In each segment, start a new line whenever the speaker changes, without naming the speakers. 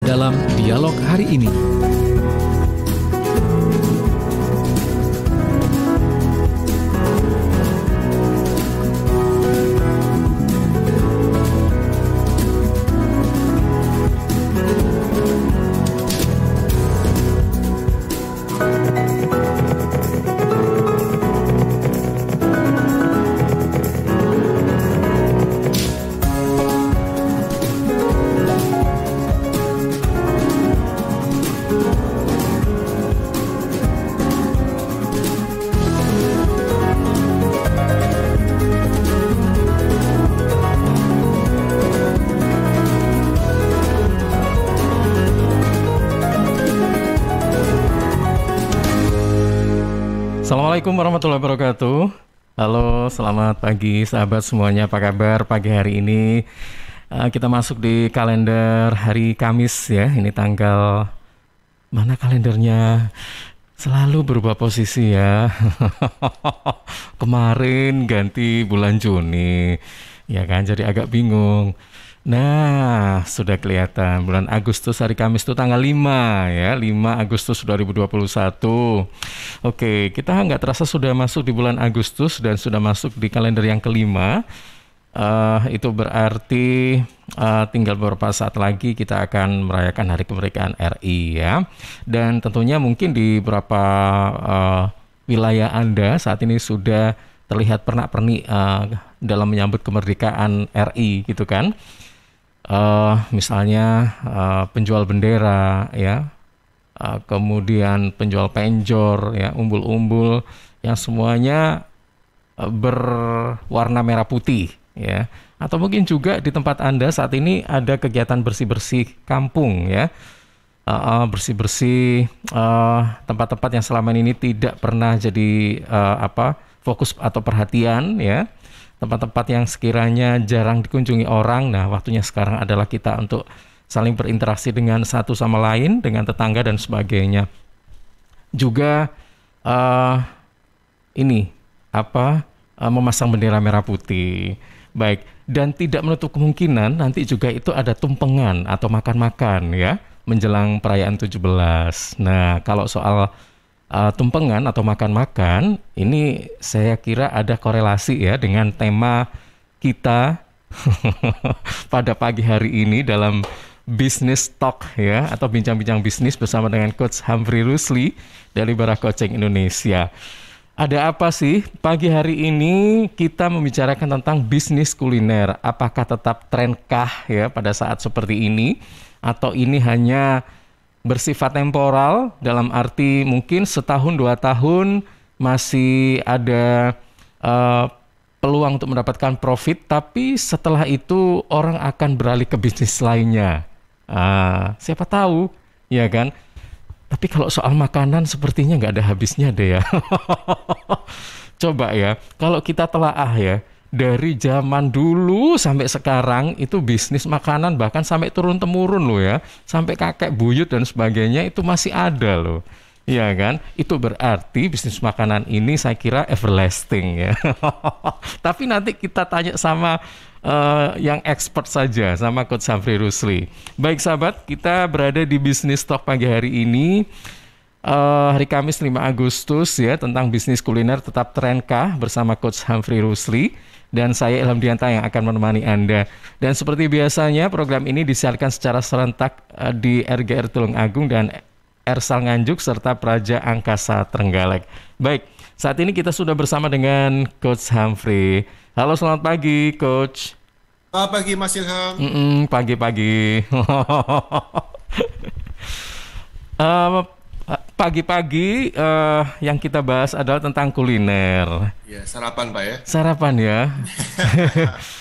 dalam dialog hari ini.
Assalamualaikum warahmatullahi wabarakatuh. Halo, selamat pagi sahabat semuanya. Apa kabar pagi hari ini? Kita masuk di kalender hari Kamis ya. Ini tanggal mana kalendernya? Selalu berubah posisi ya. Kemarin ganti bulan Juni. Ya kan, jadi agak bingung. Nah, sudah kelihatan bulan Agustus hari Kamis itu tanggal 5 ya, 5 Agustus 2021. Oke, kita nggak terasa sudah masuk di bulan Agustus dan sudah masuk di kalender yang kelima. Itu berarti tinggal beberapa saat lagi kita akan merayakan Hari Kemerdekaan RI ya. Dan tentunya mungkin di beberapa wilayah Anda saat ini sudah terlihat pernak-pernik dalam menyambut kemerdekaan RI gitu kan. Misalnya penjual bendera ya, kemudian penjual penjor ya, umbul-umbul yang semuanya berwarna merah putih ya. Atau mungkin juga di tempat Anda saat ini ada kegiatan bersih-bersih kampung ya, bersih-bersih tempat-tempat yang selama ini tidak pernah jadi fokus atau perhatian ya. Tempat-tempat yang sekiranya jarang dikunjungi orang. Nah, waktunya sekarang adalah kita untuk saling berinteraksi dengan satu sama lain, dengan tetangga dan sebagainya. Juga memasang bendera merah putih. Baik, dan tidak menutup kemungkinan nanti juga itu ada tumpengan atau makan-makan ya menjelang perayaan 17. Nah, kalau soal tumpengan atau makan-makan, ini saya kira ada korelasi ya dengan tema kita pada pagi hari ini dalam Business Talk ya, atau bincang-bincang bisnis bersama dengan Coach Humphrey Rusli dari Bara Coaching Indonesia. Ada apa sih pagi hari ini kita membicarakan tentang bisnis kuliner? Apakah tetap trenkah ya pada saat seperti ini, atau ini hanya bersifat temporal dalam arti mungkin setahun 2 tahun masih ada peluang untuk mendapatkan profit, tapi setelah itu orang akan beralih ke bisnis lainnya. Siapa tahu, ya kan? Tapi kalau soal makanan sepertinya nggak ada habisnya deh ya. Coba ya, kalau kita telaah ya, dari zaman dulu sampai sekarang itu bisnis makanan bahkan sampai turun-temurun loh ya. Sampai kakek buyut dan sebagainya itu masih ada loh. Iya kan? Itu berarti bisnis makanan ini saya kira everlasting ya. Tapi nanti kita tanya sama yang expert saja, sama Coach Humphrey Rusli. Baik sahabat, kita berada di Business Talk pagi hari ini. Hari Kamis 5 Agustus ya, tentang bisnis kuliner tetap trenkah bersama Coach Humphrey Rusli. Dan saya Ilham Dianta yang akan menemani Anda. Dan seperti biasanya program ini disiarkan secara serentak di RGR Tulungagung dan Ersal Nganjuk serta Praja Angkasa Trenggalek. Baik, saat ini kita sudah bersama dengan Coach Humphrey. Halo, selamat pagi Coach.
Selamat pagi Mas Ilham.
Pagi-pagi. Pagi-pagi yang kita bahas adalah tentang kuliner.
Ya, sarapan Pak ya.
Sarapan ya.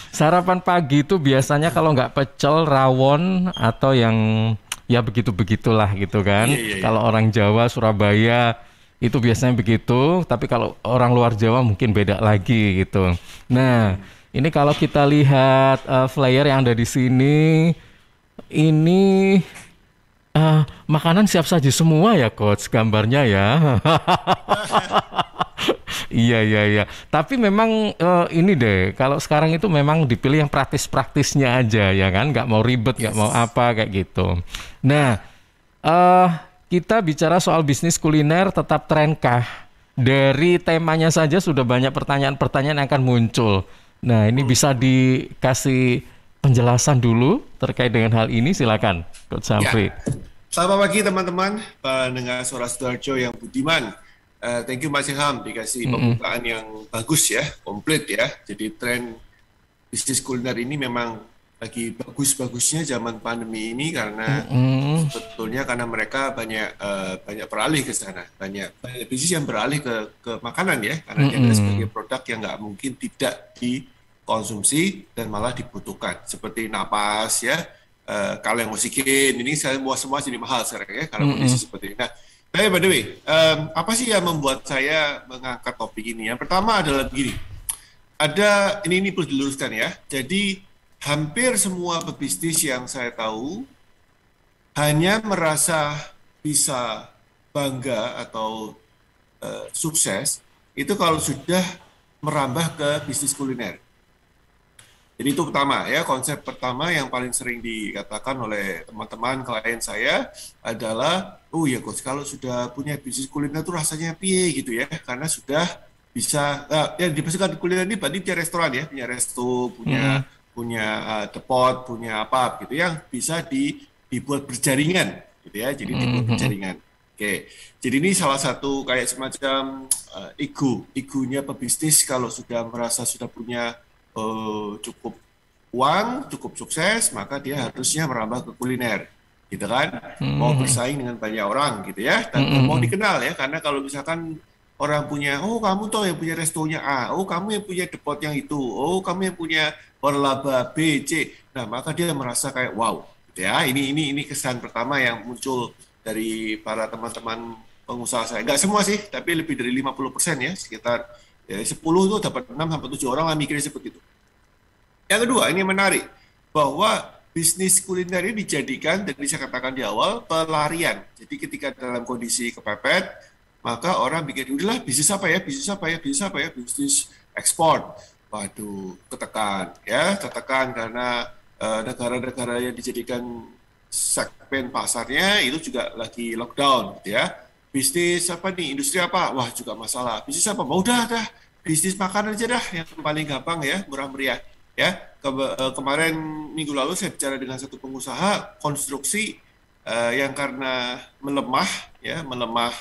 Sarapan pagi itu biasanya kalau nggak pecel, rawon, atau yang ya begitu-begitulah gitu kan.
Iya.
Kalau orang Jawa, Surabaya itu biasanya begitu. Tapi kalau orang luar Jawa mungkin beda lagi gitu. Nah, ini kalau kita lihat flyer yang ada di sini, ini makanan siap saji semua ya Coach, gambarnya ya. Iya, iya, iya. Tapi memang ini deh, kalau sekarang itu memang dipilih yang praktis-praktisnya aja ya kan, nggak mau ribet, nggak mau
Yes.
apa kayak gitu. Nah, eh kita bicara soal bisnis kuliner tetap trenkah? Dari temanya saja sudah banyak pertanyaan-pertanyaan yang akan muncul. Nah, ini bisa dikasih penjelasan dulu terkait dengan hal ini, silakan, Coach
Ya,
Samfri.
selamat pagi teman-teman, pendengar Suara Sidoarjo yang budiman. Thank you Mas Ilham, dikasih
Mm-mm.
pembukaan yang bagus ya, komplit ya. Jadi tren bisnis kuliner ini memang lagi bagus-bagusnya zaman pandemi ini karena
Mm-mm.
sebetulnya karena mereka banyak beralih ke sana, banyak bisnis yang beralih ke makanan ya, karena dianggap sebagai
Mm-mm.
produk yang nggak mungkin tidak dikonsumsi dan malah dibutuhkan, seperti napas ya, kaleng oksigen, ini semua jadi mahal sekarang ya, karena
Mm-mm.
kondisi seperti ini. Nah, by the way, apa sih yang membuat saya mengangkat topik ini? Yang pertama adalah begini, ini perlu diluruskan ya. Jadi hampir semua pebisnis yang saya tahu hanya merasa bisa bangga atau sukses itu kalau sudah merambah ke bisnis kuliner. Jadi itu pertama ya, konsep pertama yang paling sering dikatakan oleh teman-teman klien saya adalah, oh ya coach, kalau sudah punya bisnis kuliner itu rasanya piye gitu ya, karena sudah bisa, ya dimasukkan kuliner ini berarti dia restoran ya, punya resto, punya
Mm-mm.
punya depot, punya apa gitu yang bisa dibuat berjaringan gitu ya, jadi dibuat
Mm-mm.
berjaringan. Oke, jadi ini salah satu kayak semacam egonya pebisnis kalau sudah merasa sudah punya cukup uang, cukup sukses, maka dia harusnya merambah ke kuliner, gitu kan? Mau
Mm-mm.
bersaing dengan banyak orang, gitu ya, dan mau
Mm-mm.
dikenal ya, karena kalau misalkan orang punya, oh kamu tuh yang punya restonya A, oh kamu yang punya depot yang itu, oh kamu yang punya waralaba B, C, nah maka dia merasa kayak wow, gitu ya. Ini kesan pertama yang muncul dari para teman-teman pengusaha saya. Nggak semua sih, tapi lebih dari 50% ya, sekitar 10 tuh dapat 6 sampai 7 orang lah mikirnya seperti itu. Yang kedua, ini menarik bahwa bisnis kuliner ini dijadikan, tadi saya katakan di awal, pelarian. Jadi ketika dalam kondisi kepepet, maka orang bikin, udahlah bisnis apa ya, bisnis apa ya, bisnis apa ya, bisnis ekspor. Waduh, ketekan ya, tertekan karena negara-negara yang dijadikan segmen pasarnya itu juga lagi lockdown gitu ya. Bisnis apa nih, industri apa? Wah juga masalah. Bisnis apa? Mau dah, bisnis makanan aja dah, yang paling gampang ya, murah meriah ya. Kemarin minggu lalu saya bicara dengan satu pengusaha konstruksi yang karena melemah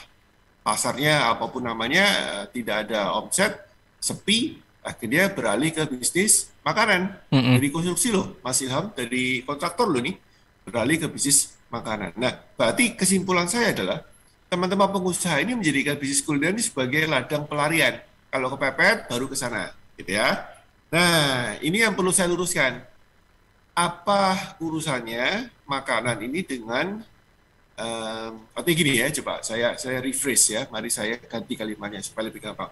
pasarnya apapun namanya, tidak ada omset, sepi, akhirnya beralih ke bisnis makanan.
Mm-mm.
Dari konstruksi loh, Mas Ilham, dari kontraktor loh nih, beralih ke bisnis makanan. Nah, berarti kesimpulan saya adalah teman-teman pengusaha ini menjadikan bisnis kuliner ini sebagai ladang pelarian. Kalau kepepet, baru ke sana, gitu ya. Nah, ini yang perlu saya luruskan. Apa urusannya makanan ini dengan artinya gini ya, coba saya rephrase ya. Mari saya ganti kalimatnya supaya lebih gampang.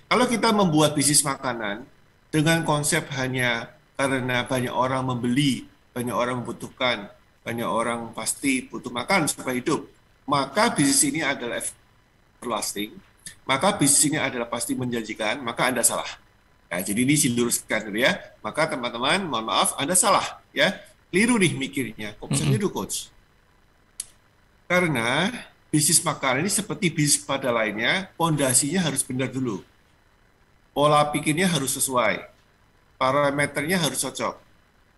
Kalau kita membuat bisnis makanan dengan konsep hanya karena banyak orang membeli, banyak orang membutuhkan, banyak orang pasti butuh makan supaya hidup, maka bisnis ini adalah everlasting, maka bisnis ini adalah pasti menjanjikan, maka Anda salah. Ya, jadi ini diluruskan dulu ya. Maka teman-teman, mohon maaf, Anda salah ya. Keliru nih mikirnya. Kok bisa
Mm-mm.
keliru, Coach? Karena bisnis makanan ini seperti bisnis pada lainnya, pondasinya harus benar dulu. Pola pikirnya harus sesuai. Parameternya harus cocok.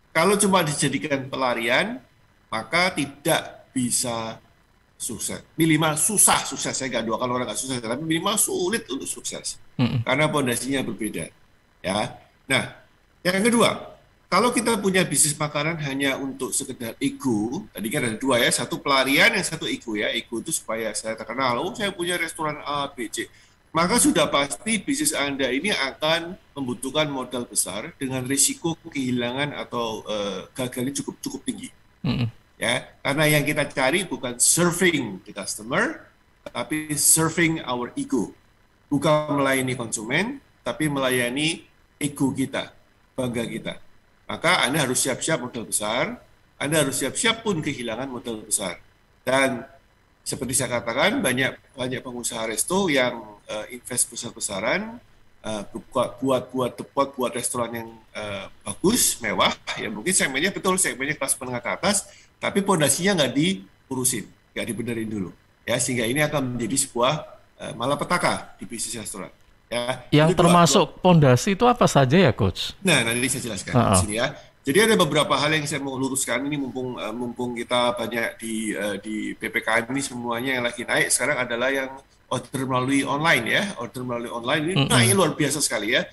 Kalau cuma dijadikan pelarian, maka tidak bisa sukses. Minimal susah sukses. Saya nggak doakan orang nggak sukses, tapi minimal sulit untuk sukses.
Mm-mm.
Karena pondasinya berbeda. Ya. Nah, yang kedua, kalau kita punya bisnis makanan hanya untuk sekedar ego, tadi kan ada dua ya, satu pelarian, yang satu ego ya. Ego itu supaya saya terkenal, oh saya punya restoran A, B, C. Maka sudah pasti bisnis Anda ini akan membutuhkan modal besar dengan risiko kehilangan atau gagalnya cukup cukup tinggi.
Mm-mm.
Ya, karena yang kita cari bukan serving the customer, tapi serving our ego. Bukan melayani konsumen, tapi melayani ego kita, bangga kita. Maka Anda harus siap-siap modal besar, Anda harus siap-siap pun kehilangan modal besar. Dan seperti saya katakan, banyak pengusaha resto yang invest besar-besaran, buat restoran yang bagus, mewah, ya mungkin segmennya betul, segmennya kelas menengah ke atas, tapi pondasinya nggak diurusin, nggak dibenerin dulu, ya sehingga ini akan menjadi sebuah malapetaka di bisnis restoran. Ya,
Yang
itu
termasuk pondasi itu apa saja ya, Coach?
Nah, nanti saya jelaskan di
Heeh.
sini ya. Jadi ada beberapa hal yang saya mau luruskan ini mumpung kita banyak di PPKM ini semuanya yang lagi naik sekarang adalah yang order melalui online ya. Order melalui online ini naik luar biasa sekali ya.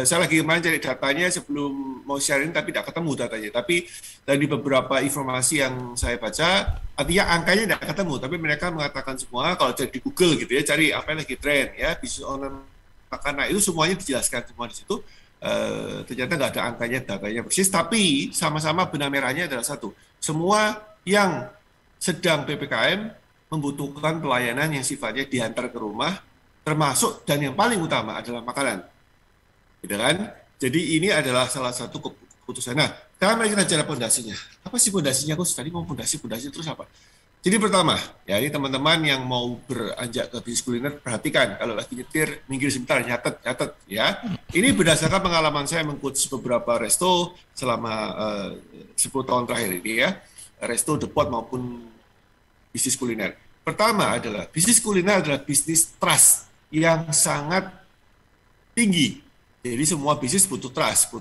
Saya lagi kemarin cari datanya sebelum mau sharing tapi tidak ketemu datanya. Tapi dari beberapa informasi yang saya baca, artinya angkanya tidak ketemu. Tapi mereka mengatakan semua kalau cari di Google gitu ya, cari apa yang lagi tren ya, bisnis online karena itu semuanya dijelaskan semua di situ. Ternyata nggak ada angkanya, datanya persis, tapi sama-sama benang merahnya adalah satu. Semua yang sedang PPKM membutuhkan pelayanan yang sifatnya diantar ke rumah, termasuk dan yang paling utama adalah makanan. Gitu kan? Jadi ini adalah salah satu keputusan. Nah, sekarang mari kita bicara pondasinya. Apa sih pondasinya? Aku tadi mau pondasi terus apa? Jadi pertama, ya ini teman-teman yang mau beranjak ke bisnis kuliner, perhatikan kalau lagi nyetir, minggir sebentar, nyatet ya. Ini berdasarkan pengalaman saya mengcoach beberapa resto selama 10 tahun terakhir ini ya, resto, depot maupun bisnis kuliner. Pertama adalah bisnis kuliner adalah bisnis trust yang sangat tinggi. Jadi semua bisnis butuh trust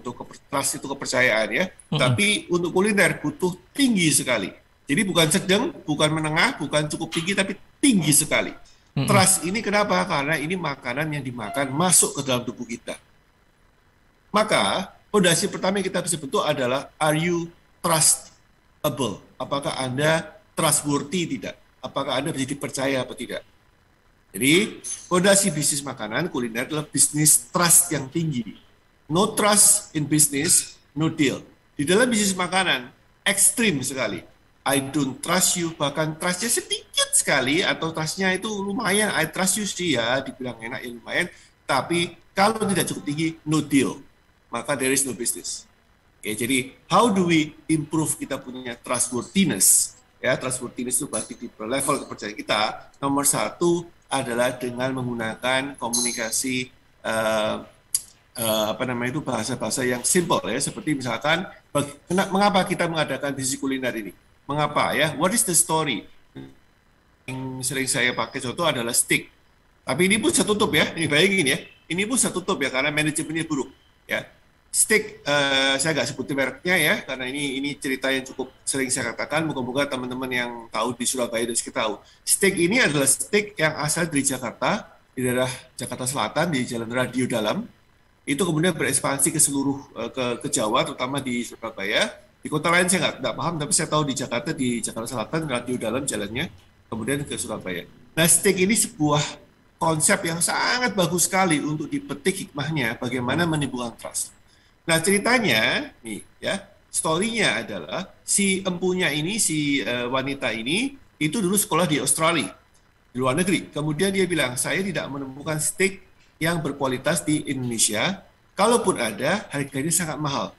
itu kepercayaan ya. Tapi untuk kuliner butuh tinggi sekali. Jadi bukan sedang, bukan menengah, bukan cukup tinggi, tapi tinggi sekali. Trust ini kenapa? Karena ini makanan yang dimakan masuk ke dalam tubuh kita. Maka, fondasi pertama yang kita bisa bentuk adalah, are you trustable? Apakah Anda trustworthy tidak? Apakah Anda bisa dipercaya atau tidak? Jadi, fondasi bisnis makanan, kuliner adalah bisnis trust yang tinggi. No trust in business, no deal. Di dalam bisnis makanan, ekstrim sekali. I don't trust you, bahkan trustnya sedikit sekali, atau trustnya itu lumayan, I trust you sih ya, dibilang enak ya lumayan, tapi kalau tidak cukup tinggi, no deal, maka there is no business. Oke, jadi how do we improve kita punya trustworthiness? Ya, trustworthiness itu berarti di level kepercayaan kita, nomor satu adalah dengan menggunakan komunikasi bahasa-bahasa yang simple ya, seperti misalkan mengapa kita mengadakan bisnis kuliner ini? Mengapa ya? What is the story? Yang sering saya pakai contoh adalah steak. Tapi ini pun saya tutup ya. Ini bayangin ya. Ini pun saya tutup ya karena manajemennya buruk. Ya, steak saya nggak sebutin mereknya ya karena ini cerita yang cukup sering saya katakan. Moga-moga teman-teman yang tahu di Surabaya dan sekitar tahu. Steak ini adalah steak yang asal dari Jakarta, di daerah Jakarta Selatan di Jalan Radio Dalam. Itu kemudian berekspansi ke seluruh ke Jawa, terutama di Surabaya. Di kota lain saya nggak paham, tapi saya tahu di Jakarta Selatan, Radio Dalam jalannya, kemudian ke Surabaya. Nah, steak ini sebuah konsep yang sangat bagus sekali untuk dipetik hikmahnya, bagaimana menimbulkan trust. Nah, ceritanya, nih ya, story-nya adalah si empunya ini, si wanita ini, itu dulu sekolah di Australia, di luar negeri. Kemudian dia bilang, saya tidak menemukan steak yang berkualitas di Indonesia, kalaupun ada, harganya sangat mahal.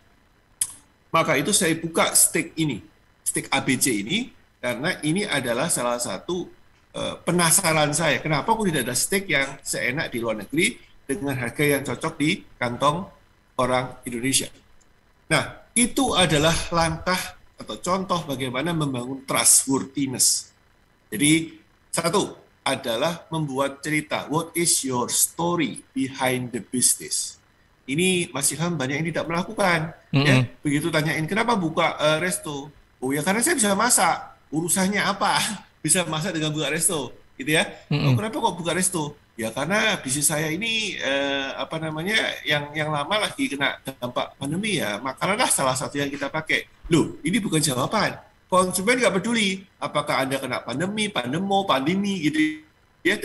Maka itu saya buka steak ini, steak ABC ini, karena ini adalah salah satu penasaran saya. Kenapa kok tidak ada steak yang seenak di luar negeri dengan harga yang cocok di kantong orang Indonesia. Nah, itu adalah langkah atau contoh bagaimana membangun trustworthiness. Jadi, satu adalah membuat cerita. What is your story behind the business? Ini Mas Ilham banyak yang tidak melakukan. Ya, begitu tanyain kenapa buka resto? Oh ya karena saya bisa masak. Urusannya apa? Bisa masak dengan buka resto, gitu ya. Oh, kenapa kok buka resto? Ya karena bisnis saya ini yang lama lagi kena dampak pandemi ya. Makananlah salah satu yang kita pakai. Loh, ini bukan jawaban. Konsumen nggak peduli apakah Anda kena pandemi, pandemi gitu. Dia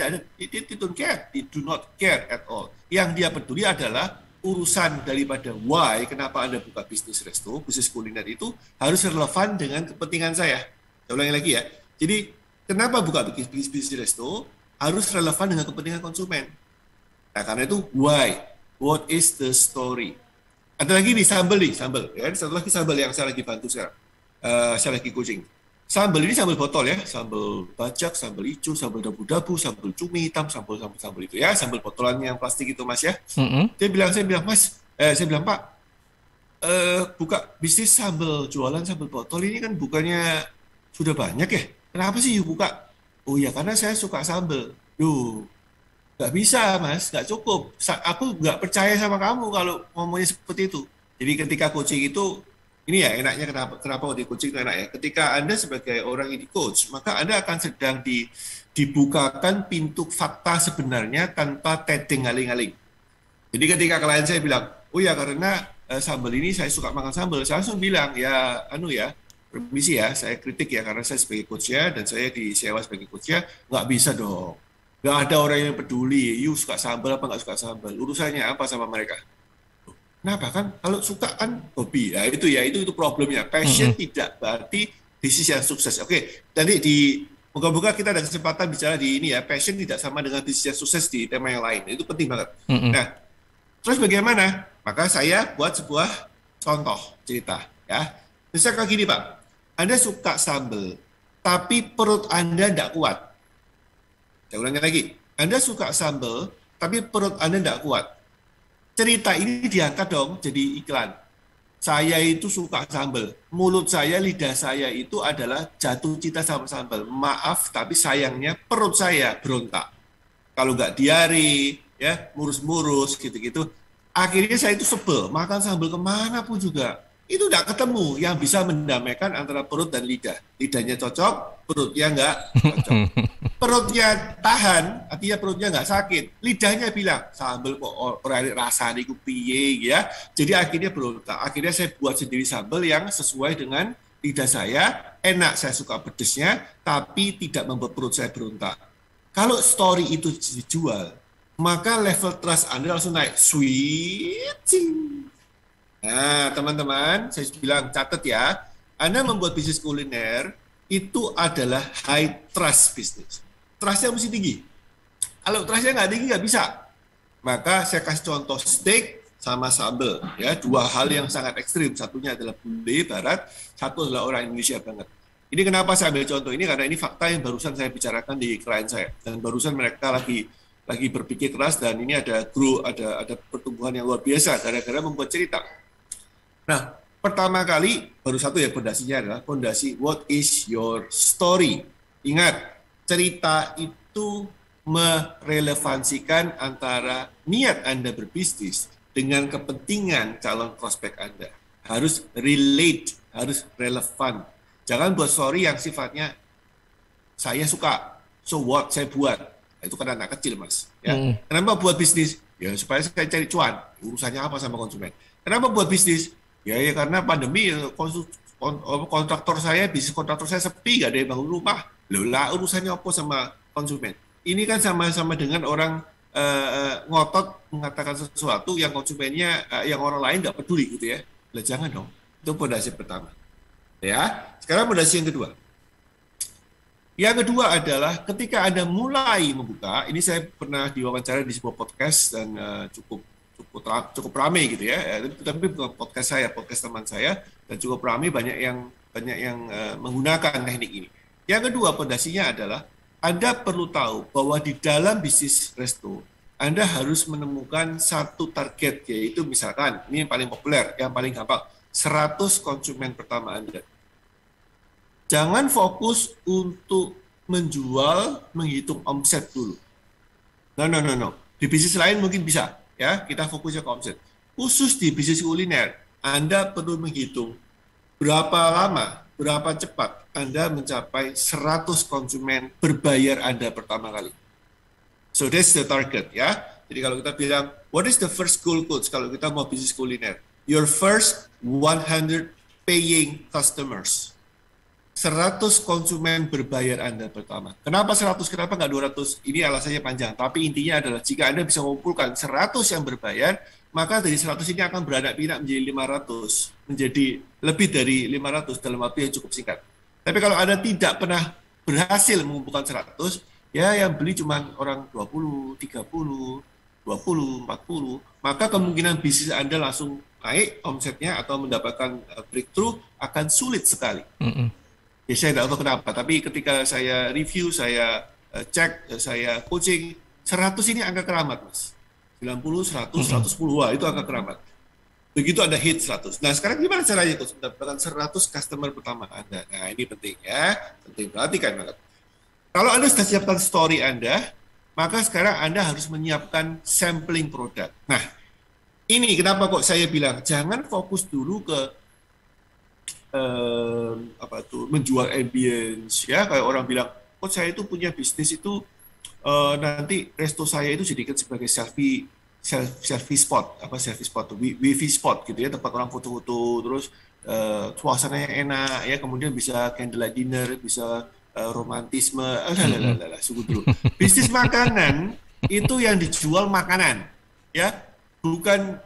don't care, they do not care at all. Yang dia peduli adalah urusan daripada why, kenapa Anda buka bisnis resto, bisnis kuliner itu harus relevan dengan kepentingan saya. Saya ulangi lagi ya. Jadi, kenapa buka bisnis resto harus relevan dengan kepentingan konsumen. Nah, karena itu why, what is the story. Ada lagi nih, sambal. Ya. Satu lagi sambal yang saya lagi bantu sekarang. Saya lagi coaching. Sambal ini sambal botol ya, sambal bajak, sambal ijo, sambal dabu-dabu, sambal cumi hitam, sambal itu ya, sambal botolan yang plastik itu Mas ya.
Mm-mm.
Saya bilang Mas, saya bilang Pak, buka bisnis sambal, jualan sambal botol ini kan bukannya sudah banyak ya? Kenapa sih you buka? Oh ya karena saya suka sambal. Duh, nggak bisa Mas, nggak cukup. Aku nggak percaya sama kamu kalau ngomongnya seperti itu. Jadi ketika coaching itu ini ya enaknya kenapa di coaching itu enak ya. Ketika Anda sebagai orang ini coach, maka Anda akan sedang dibukakan pintu fakta sebenarnya tanpa teteng aling-aling. Jadi ketika klien saya bilang, oh ya karena sambal ini saya suka makan sambal, saya langsung bilang ya permisi ya, saya kritik ya karena saya sebagai coach-nya dan saya disewa sebagai coach-nya, nggak bisa dong. Nggak ada orang yang peduli, you suka sambal apa nggak suka sambal, urusannya apa sama mereka. Nah, bahkan kalau suka kan hobi. Ya itu problemnya. Passion
Mm-mm.
tidak berarti bisnis yang sukses. Oke, tadi moga-moga kita ada kesempatan bicara di ini ya. Passion tidak sama dengan bisnis yang sukses di tema yang lain. Itu penting banget.
Mm-mm.
Nah, terus bagaimana? Maka saya buat sebuah contoh cerita ya. Misalkan gini Pak, Anda suka sambal, tapi perut Anda tidak kuat. Saya ulangi lagi. Anda suka sambal, tapi perut Anda tidak kuat. Cerita ini diangkat dong jadi iklan. Saya itu suka sambal. Mulut saya, lidah saya itu adalah jatuh cinta sama sambal. Maaf, tapi sayangnya perut saya berontak. Kalau nggak diare, ya murus-murus gitu-gitu. Akhirnya saya itu sebel, makan sambal kemana pun juga. Itu nggak ketemu yang bisa mendamaikan antara perut dan lidah. Lidahnya cocok, perutnya nggak cocok. Perutnya tahan, artinya perutnya nggak sakit. Lidahnya bilang, sambal kok orang rasa di piye ya. Jadi akhirnya berontak. Akhirnya saya buat sendiri sambal yang sesuai dengan lidah saya. Enak, saya suka pedesnya, tapi tidak membuat perut saya berontak. Kalau story itu dijual, maka level trust Anda langsung naik. Switching. Nah, teman-teman, saya bilang catat ya. Anda membuat bisnis kuliner, itu adalah high trust business. Trustnya mesti tinggi. Kalau trustnya nggak tinggi, nggak bisa. Maka saya kasih contoh steak sama sambal. Ya, dua hal yang sangat ekstrim. Satunya adalah bule barat, satu adalah orang Indonesia banget. Ini kenapa saya ambil contoh ini? Karena ini fakta yang barusan saya bicarakan di klien saya. Dan barusan mereka lagi berpikir keras dan ini ada pertumbuhan yang luar biasa gara-gara membuat cerita. Nah, pertama kali, baru satu ya fondasinya adalah fondasi what is your story. Ingat, cerita itu merelevansikan antara niat Anda berbisnis dengan kepentingan calon prospek Anda. Harus relate, harus relevan. Jangan buat story yang sifatnya saya suka, so what, saya buat. Nah, itu kan anak kecil, Mas. Ya. Kenapa buat bisnis? Ya supaya saya cari cuan. Urusannya apa sama konsumen? Kenapa buat bisnis? Ya karena pandemi kontraktor saya, bisnis kontraktor saya sepi, gak ada yang bangun rumah. Loh lah urusannya apa sama konsumen? Ini kan sama-sama dengan orang ngotot mengatakan sesuatu yang konsumennya, yang orang lain nggak peduli gitu ya. Lah jangan dong. Itu fondasi pertama. Ya. Sekarang fondasi yang kedua. Yang kedua adalah ketika Anda mulai membuka, ini saya pernah diwawancara di sebuah podcast dan cukup ramai gitu ya. Tapi bukan podcast saya, podcast teman saya dan cukup ramai banyak yang menggunakan teknik ini. Yang kedua fondasinya adalah Anda perlu tahu bahwa di dalam bisnis resto Anda harus menemukan satu target, yaitu misalkan ini yang paling populer, yang paling gampang, 100 konsumen pertama Anda. Jangan fokus untuk menjual, menghitung omset dulu. No. Di bisnis lain mungkin bisa, ya kita fokusnya ke omset. Khusus di bisnis kuliner, Anda perlu menghitung berapa lama, berapa cepat Anda mencapai 100 konsumen berbayar Anda pertama kali. So that's the target ya. Jadi kalau kita bilang, what is the first goal coach kalau kita mau bisnis kuliner? Your first 100 paying customers. 100 konsumen berbayar Anda pertama. Kenapa 100? Kenapa nggak 200? Ini alasannya panjang. Tapi intinya adalah jika Anda bisa mengumpulkan 100 yang berbayar, maka dari 100 ini akan beranak pinak menjadi 500. Menjadi lebih dari 500 dalam waktu yang cukup singkat. Tapi kalau Anda tidak pernah berhasil mengumpulkan 100, ya yang beli cuma orang 20, 30, 20, 40, maka kemungkinan bisnis Anda langsung naik omsetnya atau mendapatkan breakthrough akan sulit sekali. Ya saya tidak tahu kenapa, tapi ketika saya review, saya cek, saya coaching, 100 ini angka keramat, Mas. 90, 100,
Mm-mm.
110, wah itu angka keramat. Begitu Anda hit 100. Nah, sekarang gimana caranya Coach mendapatkan 100 customer pertama Anda? Nah, ini penting ya, penting perhatikan banget. Kalau Anda sudah siapkan story Anda, maka sekarang Anda harus menyiapkan sampling produk. Nah, ini kenapa kok saya bilang jangan fokus dulu ke apa tuh menjual ambience ya, kayak orang bilang, "Oh, saya itu punya bisnis itu nanti resto saya itu jadikan sebagai selfie spot, apa selfie spot tuh, wifi spot gitu ya, tempat orang foto-foto, terus suasananya enak ya, kemudian bisa candlelight dinner, bisa romantisme,
Mm-mm.
sungguh dulu. Bisnis makanan itu yang dijual makanan ya, bukan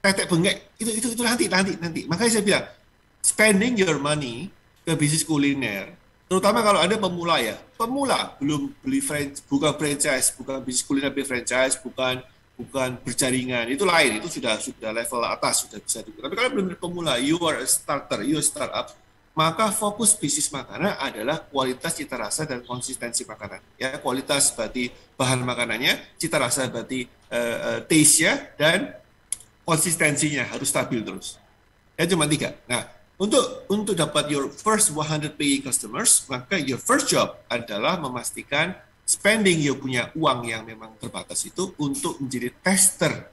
tetek bengek, itu nanti. Makanya saya bilang spending your money ke bisnis kuliner, terutama kalau Anda pemula ya, pemula belum beli bukan franchise, bukan bisnis kuliner beli franchise, bukan bukan berjaringan, itu lain, itu sudah level atas, sudah bisa juga. Tapi kalau belum pemula, you are a starter, you are a startup, maka fokus bisnis makanan adalah kualitas cita rasa dan konsistensi makanan. Ya, kualitas berarti bahan makanannya, cita rasa berarti taste-nya, dan konsistensinya harus stabil terus. Ya cuma tiga. Nah, untuk dapat your first 100 paying customers, maka your first job adalah memastikan spending you punya uang yang memang terbatas itu untuk menjadi tester.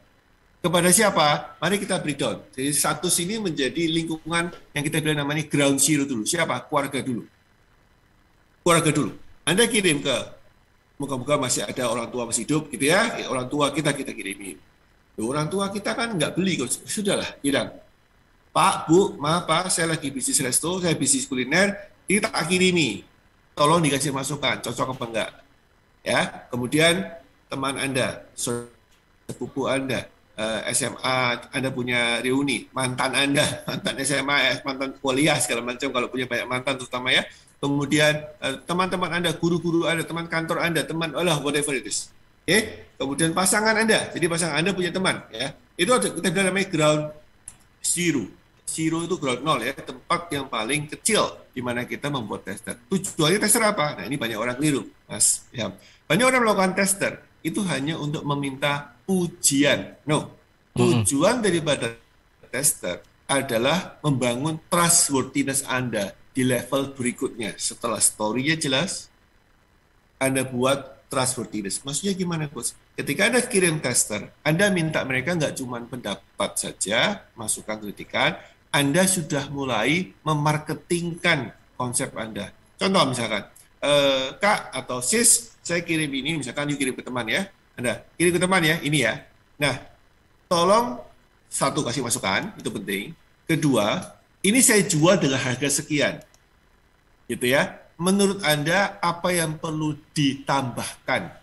Kepada siapa? Mari kita breakdown. Jadi satu sini menjadi lingkungan yang kita bilang namanya ground zero dulu. Siapa? Keluarga dulu. Keluarga dulu. Anda kirim ke, moga-moga masih ada orang tua masih hidup gitu ya. Orang tua kita kirimin. Orang tua kita kan nggak beli kok. Sudahlah, kirim. Pak, Bu, maaf Pak, saya lagi bisnis resto, saya bisnis kuliner, ini tak kirimi. Tolong dikasih masukan, cocok apa enggak. Ya, kemudian teman Anda, sepupu Anda, SMA, Anda punya reuni, mantan Anda, mantan SMA, mantan kuliah, segala macam, kalau punya banyak mantan terutama ya. Kemudian teman-teman Anda, guru-guru Anda, teman kantor Anda, teman, whatever it is. Oke, kemudian pasangan Anda, jadi pasangan Anda punya teman, ya. Itu kita bilang namanya ground zero. Zero itu ground nol ya, tempat yang paling kecil di mana kita membuat tester. Tujuannya tester apa? Nah, ini banyak orang keliru, Mas. Ya. Banyak orang melakukan tester itu hanya untuk meminta pujian. No,
Mm-mm.
tujuan daripada tester adalah membangun trustworthiness Anda di level berikutnya. Setelah story-nya jelas, Anda buat trustworthiness. Maksudnya gimana, Coach? Ketika Anda kirim tester, Anda minta mereka nggak cuma pendapat saja, masukan kritikan, Anda sudah mulai memarketingkan konsep Anda. Contoh misalkan, Kak atau Sis, saya kirim ini, misalkan you kirim ke teman ya, Anda kirim ke teman ya, ini ya. Nah, tolong satu kasih masukan, itu penting. Kedua, ini saya jual dengan harga sekian, gitu ya. Menurut Anda apa yang perlu ditambahkan?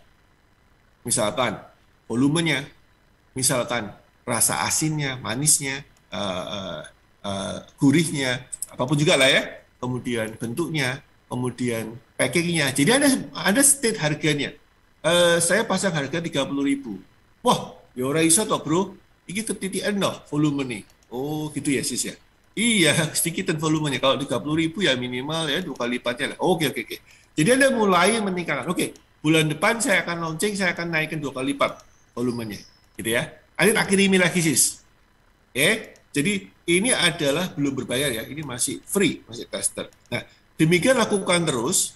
Misalkan volumenya, misalkan rasa asinnya, manisnya, gurihnya, apapun juga lah ya. Kemudian bentuknya, kemudian packingnya. Jadi ada state harganya. Saya pasang harga 30.000. Wah, ya ora iso toh bro. Iki ketitikan loh volume nih. Oh gitu ya sis ya. Iya, sedikitan volumenya. Kalau 30.000 ya minimal ya 2 kali lipatnya lah. Oke. Jadi Anda mulai meningkatkan. Oke, bulan depan saya akan launching, saya akan naikkan 2 kali lipat volumenya. Gitu ya. Anda tak kirimi lagi sis. Oke, jadi ini adalah belum berbayar ya. Ini masih free, masih tester. Nah, demikian lakukan terus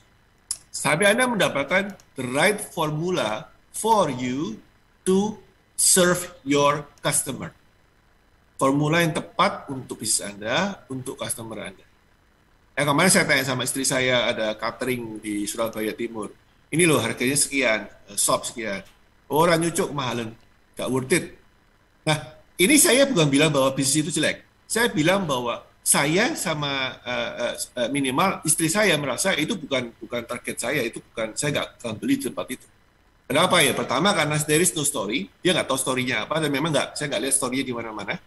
sampai Anda mendapatkan the right formula for you to serve your customer. Formula yang tepat untuk bisnis Anda, untuk customer Anda. Kemarin saya tanya sama istri saya, ada catering di Surabaya Timur. Ini loh harganya sekian, shop sekian. Orang nyucuk mahalan, gak worth it. Nah, ini saya bukan bilang bahwa bisnis itu jelek. Saya bilang bahwa saya sama minimal istri saya merasa itu bukan target saya, itu bukan, saya nggak akan beli di tempat itu. Kenapa ya? Pertama karena there is no story, dia nggak tahu story-nya apa, dan memang saya nggak lihat story-nya di mana-mana.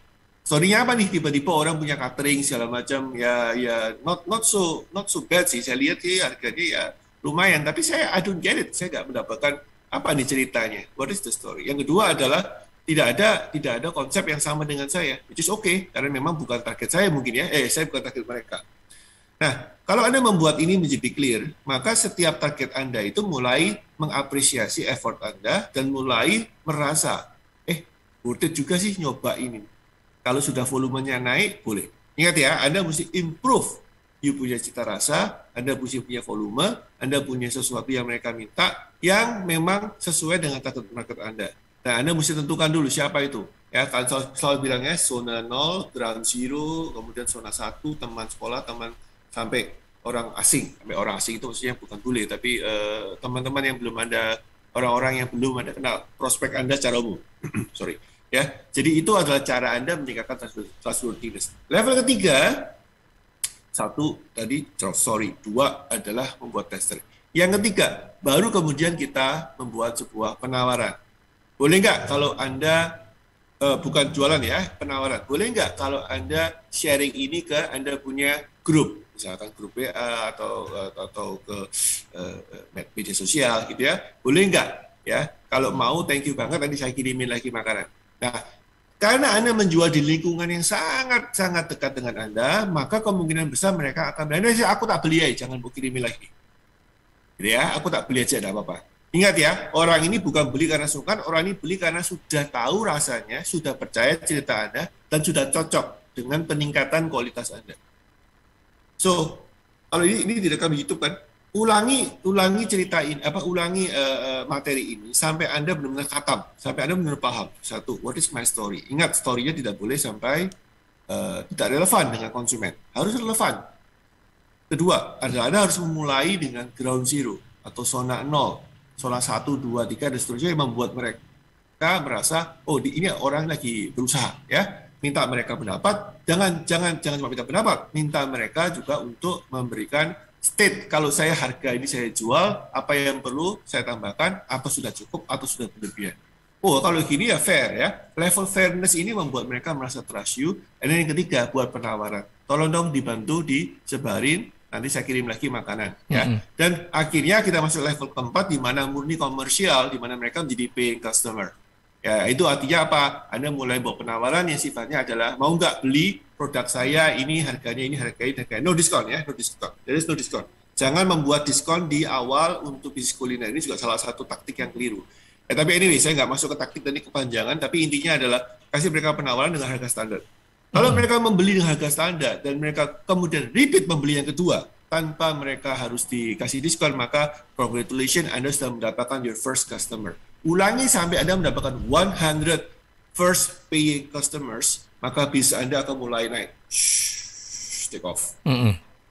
Story-nya apa nih? Tiba-tiba orang punya catering segala macam, ya not so bad sih. Saya lihat sih harganya ya lumayan, tapi I don't get it. Saya nggak mendapatkan apa nih ceritanya. What is the story? Yang kedua adalah tidak ada konsep yang sama dengan saya, which is okay, karena memang bukan target saya mungkin ya. Saya bukan target mereka. Nah, kalau Anda membuat ini menjadi clear, maka setiap target Anda itu mulai mengapresiasi effort Anda dan mulai merasa, worth it juga sih nyoba ini. Kalau sudah volumenya naik, boleh. Ingat ya, Anda mesti improve. You punya cita rasa, Anda mesti punya volume, Anda punya sesuatu yang mereka minta, yang memang sesuai dengan target market Anda. Nah, Anda mesti tentukan dulu siapa itu. Ya, kan selalu bilangnya zona 0, ground zero, kemudian zona 1, teman sekolah, teman sampai orang asing. Sampai orang asing itu maksudnya bukan bule, tapi teman-teman yang belum Anda, orang-orang yang belum Anda kenal, prospek Anda secara umum. Sorry. Ya, jadi itu adalah cara Anda meningkatkan trustworthiness. Level ketiga, dua adalah membuat tester. Yang ketiga, baru kemudian kita membuat sebuah penawaran. Boleh nggak kalau Anda bukan jualan ya, penawaran. Boleh nggak kalau Anda sharing ini ke Anda punya grup, misalkan grup WA atau ke media sosial gitu ya. Boleh nggak ya? Kalau mau, thank you banget, nanti saya kirimin lagi makanan. Nah, karena Anda menjual di lingkungan yang sangat-sangat dekat dengan Anda, maka kemungkinan besar mereka akan bilang, aku tak beli aja, jangan mau kirimin lagi. Jadi ya, aku tak beli aja, tidak apa-apa. Ingat ya, orang ini bukan beli karena sungkan, orang ini beli karena sudah tahu rasanya, sudah percaya cerita Anda, dan sudah cocok dengan peningkatan kualitas Anda. So, kalau ini direkam di YouTube kan, ulangi cerita ini, ulangi materi ini sampai Anda benar-benar khatam, sampai Anda benar-benar paham. Satu, what is my story? Ingat, story-nya tidak boleh sampai tidak relevan dengan konsumen, harus relevan. Kedua, Anda harus memulai dengan ground zero atau zona 0, zona 1, 2, 3 dan seterusnya yang membuat mereka merasa, ini orang lagi berusaha, ya. Minta mereka pendapat, jangan cuma minta pendapat, minta mereka juga untuk memberikan state, kalau saya harga ini saya jual, apa yang perlu saya tambahkan, apa sudah cukup atau sudah berlebihan. Kalau gini ya fair ya. Level fairness ini membuat mereka merasa trust you. Dan yang ketiga, buat penawaran. Tolong dong dibantu disebarin, nanti saya kirim lagi makanan ya. Dan akhirnya kita masuk level keempat di mana murni komersial, di mana mereka menjadi paying customer. Ya, itu artinya apa? Anda mulai buat penawaran yang sifatnya adalah mau nggak beli produk saya, ini harganya, no diskon ya, no diskon. There is no diskon. Jangan membuat diskon di awal untuk bisnis kuliner, ini juga salah satu taktik yang keliru. Tapi anyway, saya nggak masuk ke taktik dan ini kepanjangan, tapi intinya adalah kasih mereka penawaran dengan harga standar. Kalau mereka membeli dengan harga standar dan mereka kemudian repeat membeli yang kedua tanpa mereka harus dikasih diskon, maka congratulations, Anda sudah mendapatkan your first customer. Ulangi sampai Anda mendapatkan 100 first paying customers, maka bisnis Anda akan mulai naik. Take off.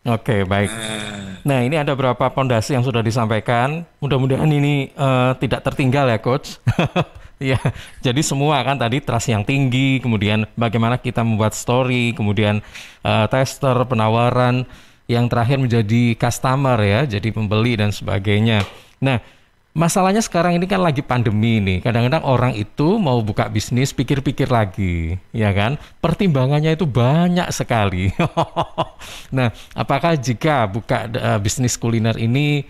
Oke, baik. Nah, ini ada beberapa pondasi yang sudah disampaikan. Mudah-mudahan ini tidak tertinggal ya, Coach. Ya, jadi semua kan tadi trust yang tinggi, kemudian bagaimana kita membuat story, kemudian tester, penawaran, yang terakhir menjadi customer ya, jadi pembeli dan sebagainya. Nah, masalahnya sekarang ini kan lagi pandemi nih. Kadang-kadang orang itu mau buka bisnis pikir-pikir lagi, ya kan? Pertimbangannya itu banyak sekali. Nah, apakah jika buka bisnis kuliner ini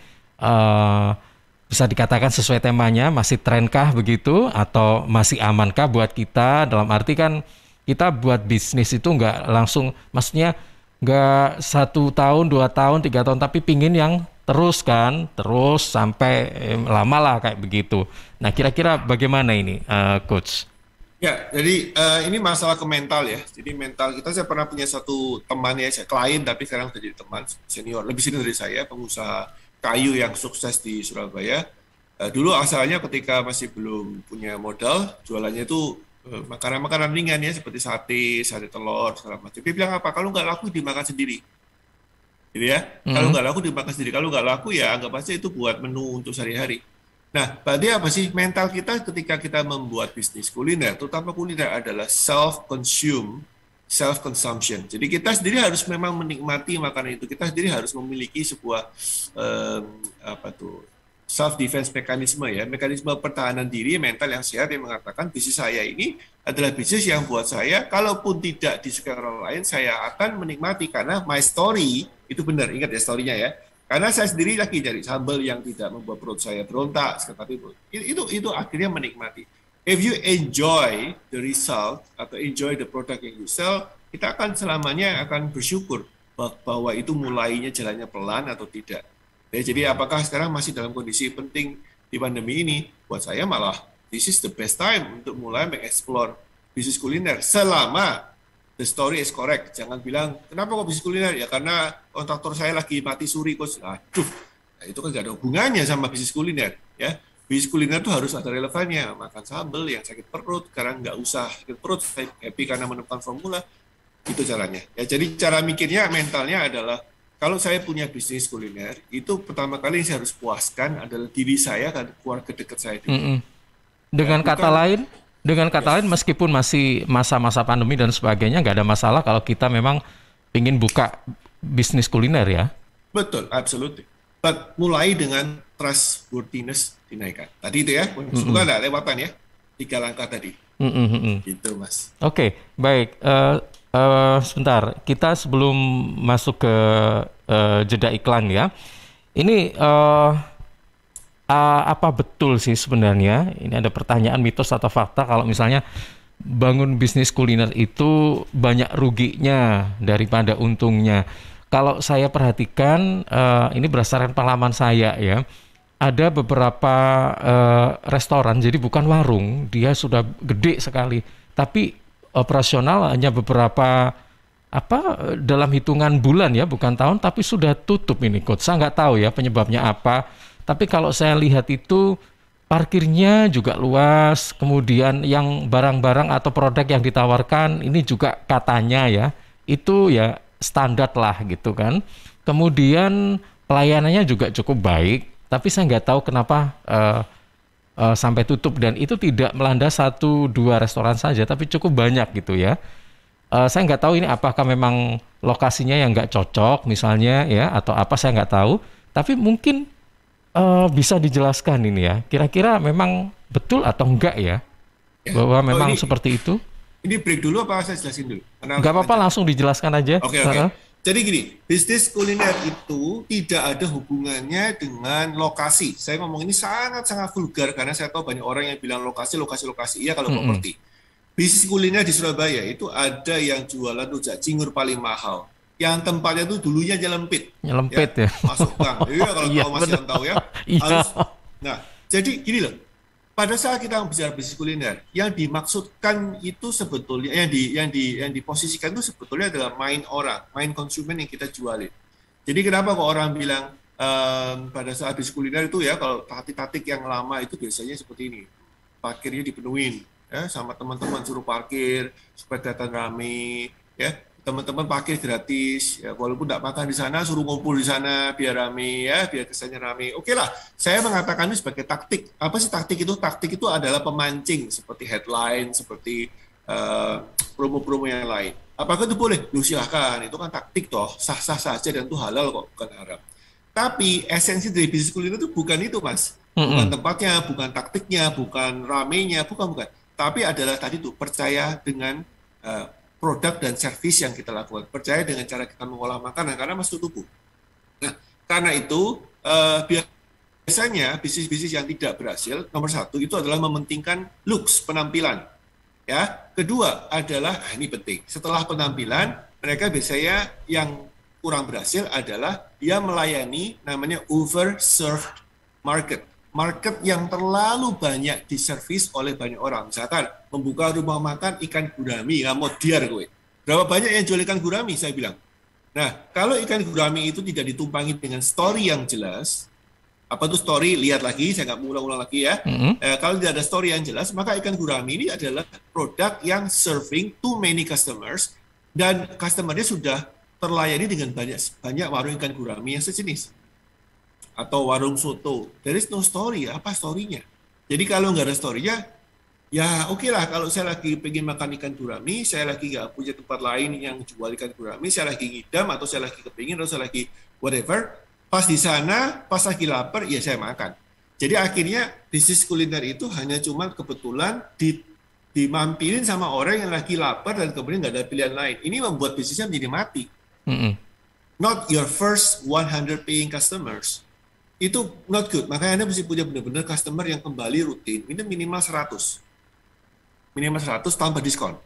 bisa dikatakan sesuai temanya, masih trenkah begitu atau masih amankah buat kita? Dalam arti kan kita buat bisnis itu nggak langsung, maksudnya nggak 1 tahun, 2 tahun, 3 tahun, tapi pingin yang terus sampai lama lah kayak begitu. Nah, kira-kira bagaimana ini, Coach?
Ya, jadi ini masalah ke mental ya. Jadi mental kita, saya pernah punya satu teman ya, klien tapi sekarang sudah jadi teman senior, lebih senior dari saya, pengusaha kayu yang sukses di Surabaya. Dulu asalnya ketika masih belum punya modal, jualannya itu makanan-makanan ringan ya, seperti sate telur, segala macam. Dia bilang apa? Kalau nggak laku dimakan sendiri. Gitu ya. Kalau nggak laku dimakan sendiri. Kalau nggak laku ya anggap aja itu buat menu untuk sehari-hari. Nah, berarti apa sih? Mental kita ketika kita membuat bisnis kuliner, terutama kuliner adalah self-consumption. Jadi kita sendiri harus memang menikmati makanan itu. Kita sendiri harus memiliki sebuah self-defense mekanisme ya, mekanisme pertahanan diri mental yang sehat yang mengatakan bisnis saya ini adalah bisnis yang buat saya, kalaupun tidak disukai orang lain, saya akan menikmati karena my story itu benar. Ingat ya story-nya ya. Karena saya sendiri lagi dari sambal yang tidak membuat perut saya berontak, tapi itu akhirnya menikmati. If you enjoy the result atau enjoy the product yang you sell, kita akan selamanya akan bersyukur. bahwa itu mulainya jalannya pelan atau tidak. Ya, jadi apakah sekarang masih dalam kondisi penting di pandemi ini? Buat saya malah this is the best time untuk mulai mengeksplor bisnis kuliner selama the story is correct. Jangan bilang kenapa kok bisnis kuliner? Ya karena kontraktor saya lagi mati suri kok. Aduh, nah, itu kan gak ada hubungannya sama bisnis kuliner. Ya, bisnis kuliner itu harus ada relevannya. Makan sambal yang sakit perut, sekarang nggak usah sakit perut, happy karena menemukan formula. Itu caranya. Ya, jadi cara mikirnya, mentalnya adalah kalau saya punya bisnis kuliner, itu pertama kali yang saya harus puaskan adalah diri saya dan keluarga dekat saya dulu.
Mm-mm.
Ya,
Dengan kata
bukan,
lain,
yes,
meskipun masih masa-masa pandemi dan sebagainya, nggak ada masalah kalau kita memang ingin buka bisnis kuliner ya.
betul, absolutely. But mulai dengan trustworthiness dinaikkan. Tadi itu ya, semoga
Mm-mm.
ada lewatan ya, 3 langkah tadi.
Mm-mm, mm-mm.
Gitu, Mas.
Oke, baik. Sebentar, kita sebelum masuk ke jeda iklan ya. Ini apa betul sih sebenarnya? Ini ada pertanyaan mitos atau fakta kalau misalnya bangun bisnis kuliner itu banyak ruginya daripada untungnya. Kalau saya perhatikan, ini berdasarkan pengalaman saya ya. Ada beberapa restoran, jadi bukan warung, dia sudah gede sekali, tapi operasional hanya beberapa dalam hitungan bulan ya, bukan tahun, tapi sudah tutup ini, Coach. Saya nggak tahu ya penyebabnya apa. Tapi kalau saya lihat itu parkirnya juga luas, kemudian yang barang-barang atau produk yang ditawarkan ini juga katanya ya, itu ya standar lah gitu kan. Kemudian pelayanannya juga cukup baik, tapi saya nggak tahu kenapa sampai tutup dan itu tidak melanda 1-2 restoran saja, tapi cukup banyak gitu ya. Saya nggak tahu ini apakah memang lokasinya yang nggak cocok misalnya ya atau apa saya nggak tahu. Tapi mungkin bisa dijelaskan ini ya. Kira-kira memang betul atau enggak ya
Ya.
bahwa
Oh,
memang seperti itu?
ini break dulu apa saya jelasin dulu? Karena
Nggak apa-apa langsung dijelaskan aja.
Oke, oke. Jadi gini, bisnis kuliner itu tidak ada hubungannya dengan lokasi. Saya ngomong ini sangat-sangat vulgar karena saya tahu banyak orang yang bilang lokasi, lokasi, lokasi. Iya kalau
Mm-mm.
properti. Bisnis kuliner di Surabaya itu ada yang jualan rujak cingur paling mahal. Yang tempatnya itu dulunya Jelempit.
Nyelempit
Ya,
ya.
masuk gang. Iya kalau
Iya
tahu masih
benar.
yang tahu ya.
Iya.
Harus. Nah, jadi gini loh. Pada saat kita bicara bisnis kuliner, yang dimaksudkan itu sebetulnya yang diposisikan itu sebetulnya adalah main orang, main konsumen yang kita jualin. Jadi kenapa kok orang bilang pada saat bisnis kuliner itu ya kalau tatik-tatik yang lama itu biasanya seperti ini, parkirnya dipenuhin, ya sama teman-teman suruh parkir supaya datang rame, ya teman-teman parkir gratis, ya walaupun tidak makan di sana, suruh ngumpul di sana biar rame ya, biar kesannya rame. Oke lah, saya mengatakan ini sebagai taktik. Apa sih taktik itu? Taktik itu adalah pemancing seperti headline, seperti promo-promo yang lain. Apakah itu boleh? Lu silahkan, itu kan taktik toh, sah-sah saja dan itu halal kok, bukan haram. Tapi esensi dari bisnis kuliner itu bukan itu, Mas. Bukan
Mm-mm.
tempatnya, bukan taktiknya, bukan ramenya, bukan. Tapi adalah tadi tuh percaya dengan eh, produk dan servis yang kita lakukan. Percaya dengan cara kita mengolah makanan karena masuk tubuh. Nah, karena itu biasanya bisnis-bisnis yang tidak berhasil, nomor satu itu adalah mementingkan looks, penampilan. Ya, kedua adalah ini penting. Setelah penampilan, mereka biasanya yang kurang berhasil adalah dia melayani namanya overserved market. Market yang terlalu banyak diservis oleh banyak orang. Misalkan membuka rumah makan ikan gurami, ya mau diar gue. Berapa banyak yang jual ikan gurami, saya bilang. Nah, kalau ikan gurami itu tidak ditumpangi dengan story yang jelas, apa itu story, lihat lagi, saya nggak mau ulang-ulang lagi ya.
Mm-mm.
Kalau tidak ada story yang jelas, maka ikan gurami ini adalah produk yang serving too many customers, dan customer-nya sudah terlayani dengan banyak warung ikan gurami yang sejenis atau warung soto. There is no story. Apa story-nya? Jadi kalau nggak ada story-nya, ya oke lah. Kalau saya lagi pengen makan ikan gurami, saya lagi nggak punya tempat lain yang jual ikan gurami, saya lagi ngidam atau saya lagi kepingin atau saya lagi whatever. Pas di sana, pas lagi lapar, ya saya makan. Jadi akhirnya bisnis kuliner itu hanya cuma kebetulan dimampilin sama orang yang lagi lapar dan kemudian nggak ada pilihan lain. Ini membuat bisnisnya menjadi mati.
Mm-mm.
Not your first 100 paying customers. Itu not good. Makanya Anda mesti punya benar-benar customer yang kembali rutin. Ini minimal 100. Minimal 100 tambah diskon.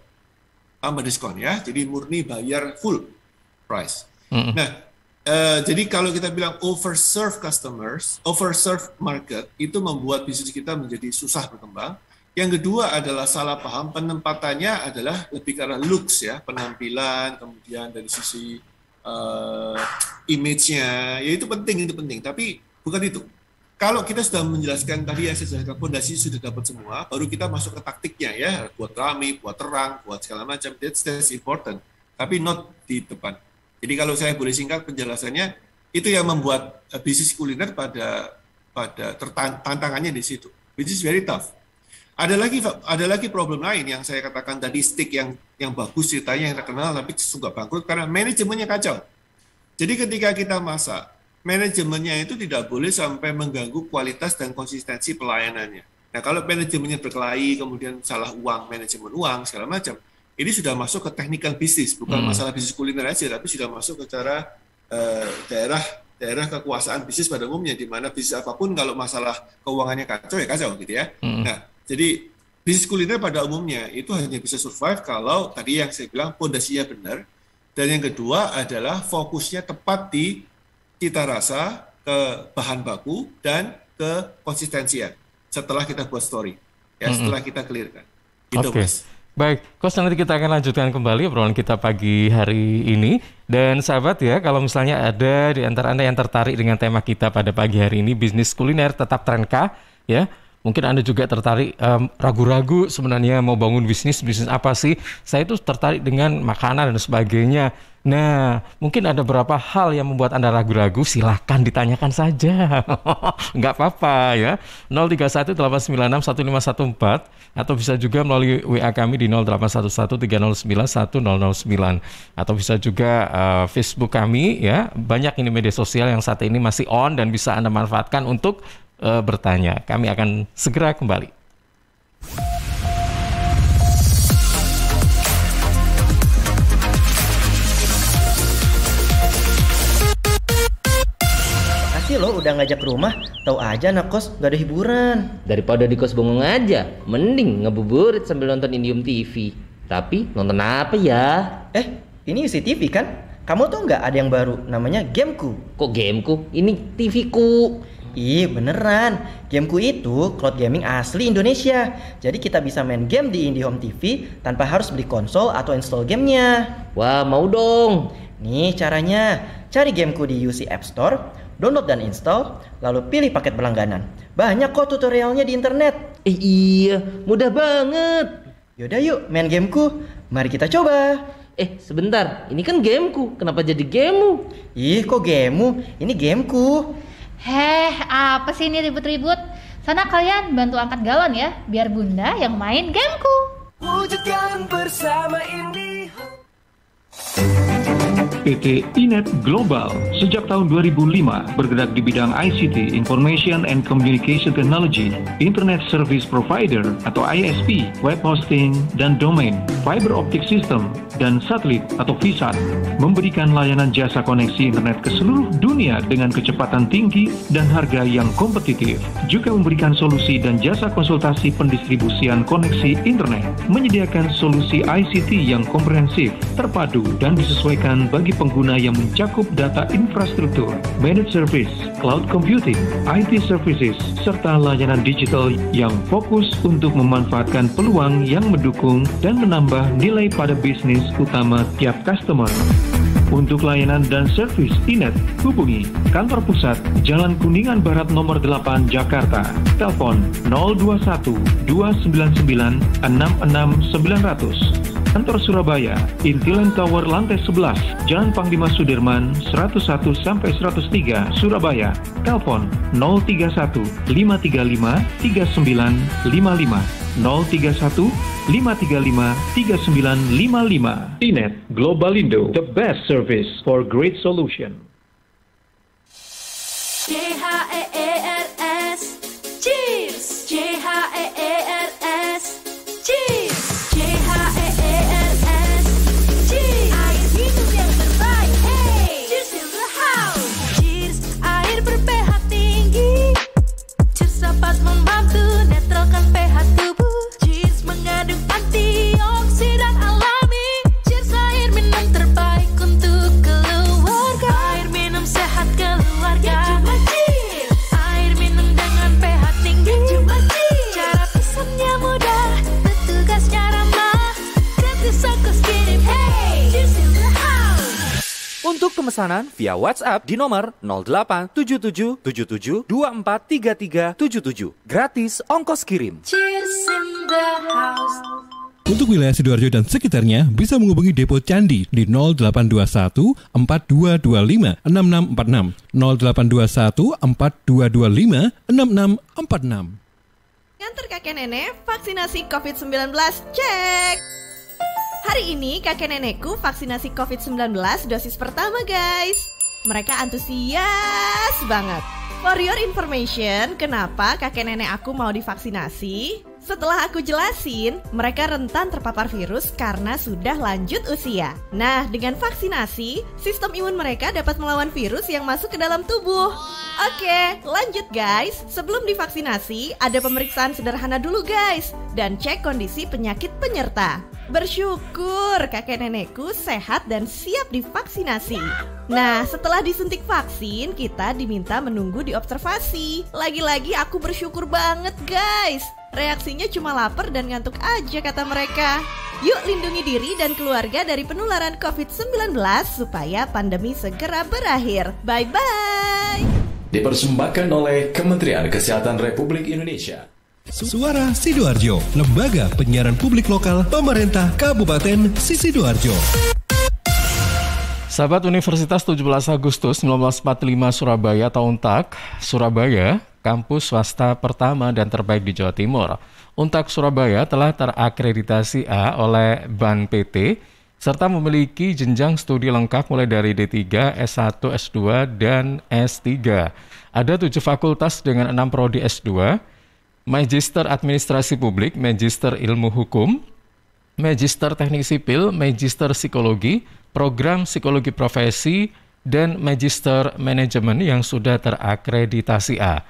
Tambah diskon ya. Jadi murni bayar full price. Nah, jadi kalau kita bilang overserve market, itu membuat bisnis kita menjadi susah berkembang. Yang kedua adalah salah paham, penempatannya adalah lebih karena looks ya, penampilan, kemudian dari sisi image-nya, ya itu penting, tapi bukan itu. Kalau kita sudah menjelaskan tadi yang saya jelaskan, fondasi sudah dapat semua, baru kita masuk ke taktiknya ya, buat rame, buat terang, buat segala macam, that's important, tapi not di depan. Jadi kalau saya boleh singkat penjelasannya, itu yang membuat bisnis kuliner pada tantangannya di situ, which is very tough. Ada lagi problem lain yang saya katakan tadi, steak yang bagus ceritanya, yang terkenal tapi suka bangkrut karena manajemennya kacau. Jadi ketika kita masak, manajemennya itu tidak boleh sampai mengganggu kualitas dan konsistensi pelayanannya. Nah kalau manajemennya berkelahi, kemudian salah manajemen uang, segala macam, ini sudah masuk ke technical bisnis, bukan masalah bisnis kuliner aja, tapi sudah masuk ke cara daerah kekuasaan bisnis pada umumnya, di mana bisnis apapun kalau masalah keuangannya kacau ya kacau gitu ya. Nah, jadi bisnis kuliner pada umumnya itu hanya bisa survive kalau tadi yang saya bilang fondasinya benar, dan yang kedua adalah fokusnya tepat di cita rasa, ke bahan baku, dan ke konsistensian setelah kita buat story, ya setelah kita clearkan. Gitu, Mas.
Baik, Coach, nanti kita akan lanjutkan kembali obrolan kita pagi hari ini. Dan sahabat ya, kalau misalnya ada di antara Anda yang tertarik dengan tema kita pada pagi hari ini, bisnis kuliner tetap trenkah, ya? Mungkin Anda juga tertarik, ragu-ragu sebenarnya mau bangun bisnis apa sih? Saya itu tertarik dengan makanan dan sebagainya. Nah, mungkin ada beberapa hal yang membuat Anda ragu-ragu, silahkan ditanyakan saja. Nggak apa-apa ya. 031-896-1514 atau bisa juga melalui WA kami di 0811-309-1009 atau bisa juga Facebook kami ya. Banyak ini media sosial yang saat ini masih on dan bisa Anda manfaatkan untuk bertanya. Kami akan segera kembali.
Makasih lo udah ngajak ke rumah. Tahu aja anak kos gak ada hiburan.
Daripada di kos bengong aja, mending ngebuburit sambil nonton Indium TV. Tapi nonton apa ya?
Ini UCTV kan? Kamu tuh nggak ada yang baru, namanya Gameku.
Kok Gameku? Ini TV-ku.
Ih beneran, Gameku itu cloud gaming asli Indonesia. Jadi kita bisa main game di IndiHome TV tanpa harus beli konsol atau install gamenya.
Wah mau dong.
Nih caranya, cari Gameku di UC App Store, download dan install, lalu pilih paket berlangganan. Banyak kok tutorialnya di internet.
Iya, mudah banget.
Yaudah yuk main Gameku, mari kita coba.
Sebentar, ini kan Gameku, kenapa jadi gamemu?
Ih kok gamemu, ini Gameku.
Apa sih ini ribut-ribut? Sana kalian bantu angkat galon ya, biar bunda yang main Gameku.
Wujudkan bersama IndiHome.
PT Inet Global sejak tahun 2005 bergerak di bidang ICT, Information and Communication Technology, Internet Service Provider atau ISP, web hosting dan domain, fiber optic system, dan satelit atau VSAT, memberikan layanan jasa koneksi internet ke seluruh dunia dengan kecepatan tinggi dan harga yang kompetitif. Juga memberikan solusi dan jasa konsultasi pendistribusian koneksi internet, menyediakan solusi ICT yang komprehensif, terpadu, dan disesuaikan bagi pengguna yang mencakup data infrastruktur, managed service, cloud computing, IT services, serta layanan digital yang fokus untuk memanfaatkan peluang yang mendukung dan menambah nilai pada bisnis utama tiap customer. Untuk layanan dan servis Inet, hubungi kantor pusat Jalan Kuningan Barat nomor 8 Jakarta. Telepon 021 299 66900. Kantor Surabaya, Intiland Tower lantai 11, Jalan Panglima Sudirman 101 sampai 103 Surabaya. Telepon 031 535 3955 031 535 3955. Inet Globalindo, the best service for great solution.
CHEERS Cheers. CHEERS Cheers. CHEERS Cheers. Air minum yang terbaik. Hey, cheers in the house. Cheers, air ber-pH tinggi. Cheers dapat membantu netralkan pH tubuh. Cheers mengandung antioksidan alami. Cheers air minum terbaik untuk keluarga.
Untuk pemesanan via WhatsApp di nomor 087777243377. Gratis ongkos kirim.
Cheers in the house.
Untuk wilayah Sidoarjo dan sekitarnya bisa menghubungi Depo Candi di 0821 4225 6646 0821 4225 6646.
Nganter kakek nenek vaksinasi COVID-19, cek! Hari ini kakek nenekku vaksinasi COVID-19 dosis pertama, guys. Mereka antusias banget. For your information, kenapa kakek nenek aku mau divaksinasi? Setelah aku jelasin, mereka rentan terpapar virus karena sudah lanjut usia. Nah, dengan vaksinasi, sistem imun mereka dapat melawan virus yang masuk ke dalam tubuh. Oke, lanjut guys. Sebelum divaksinasi, ada pemeriksaan sederhana dulu guys. Dan cek kondisi penyakit penyerta. Bersyukur kakek nenekku sehat dan siap divaksinasi. Nah, setelah disuntik vaksin, kita diminta menunggu diobservasi. Lagi-lagi aku bersyukur banget guys. Reaksinya cuma lapar dan ngantuk aja kata mereka. Yuk lindungi diri dan keluarga dari penularan COVID-19 supaya pandemi segera berakhir. Bye-bye.
Dipersembahkan oleh Kementerian Kesehatan Republik Indonesia.
Suara Sidoarjo, lembaga penyiaran publik lokal pemerintah Kabupaten Sidoarjo.
Sahabat Universitas 17 Agustus 1945 Surabaya atau UNTAK, Surabaya, kampus swasta pertama dan terbaik di Jawa Timur. UNTAK Surabaya telah terakreditasi A oleh BAN PT, serta memiliki jenjang studi lengkap mulai dari D3, S1, S2, dan S3. Ada 7 fakultas dengan 6 prodi S2, Magister Administrasi Publik, Magister Ilmu Hukum, Magister Teknik Sipil, Magister Psikologi, Program Psikologi Profesi, dan Magister Manajemen yang sudah terakreditasi A.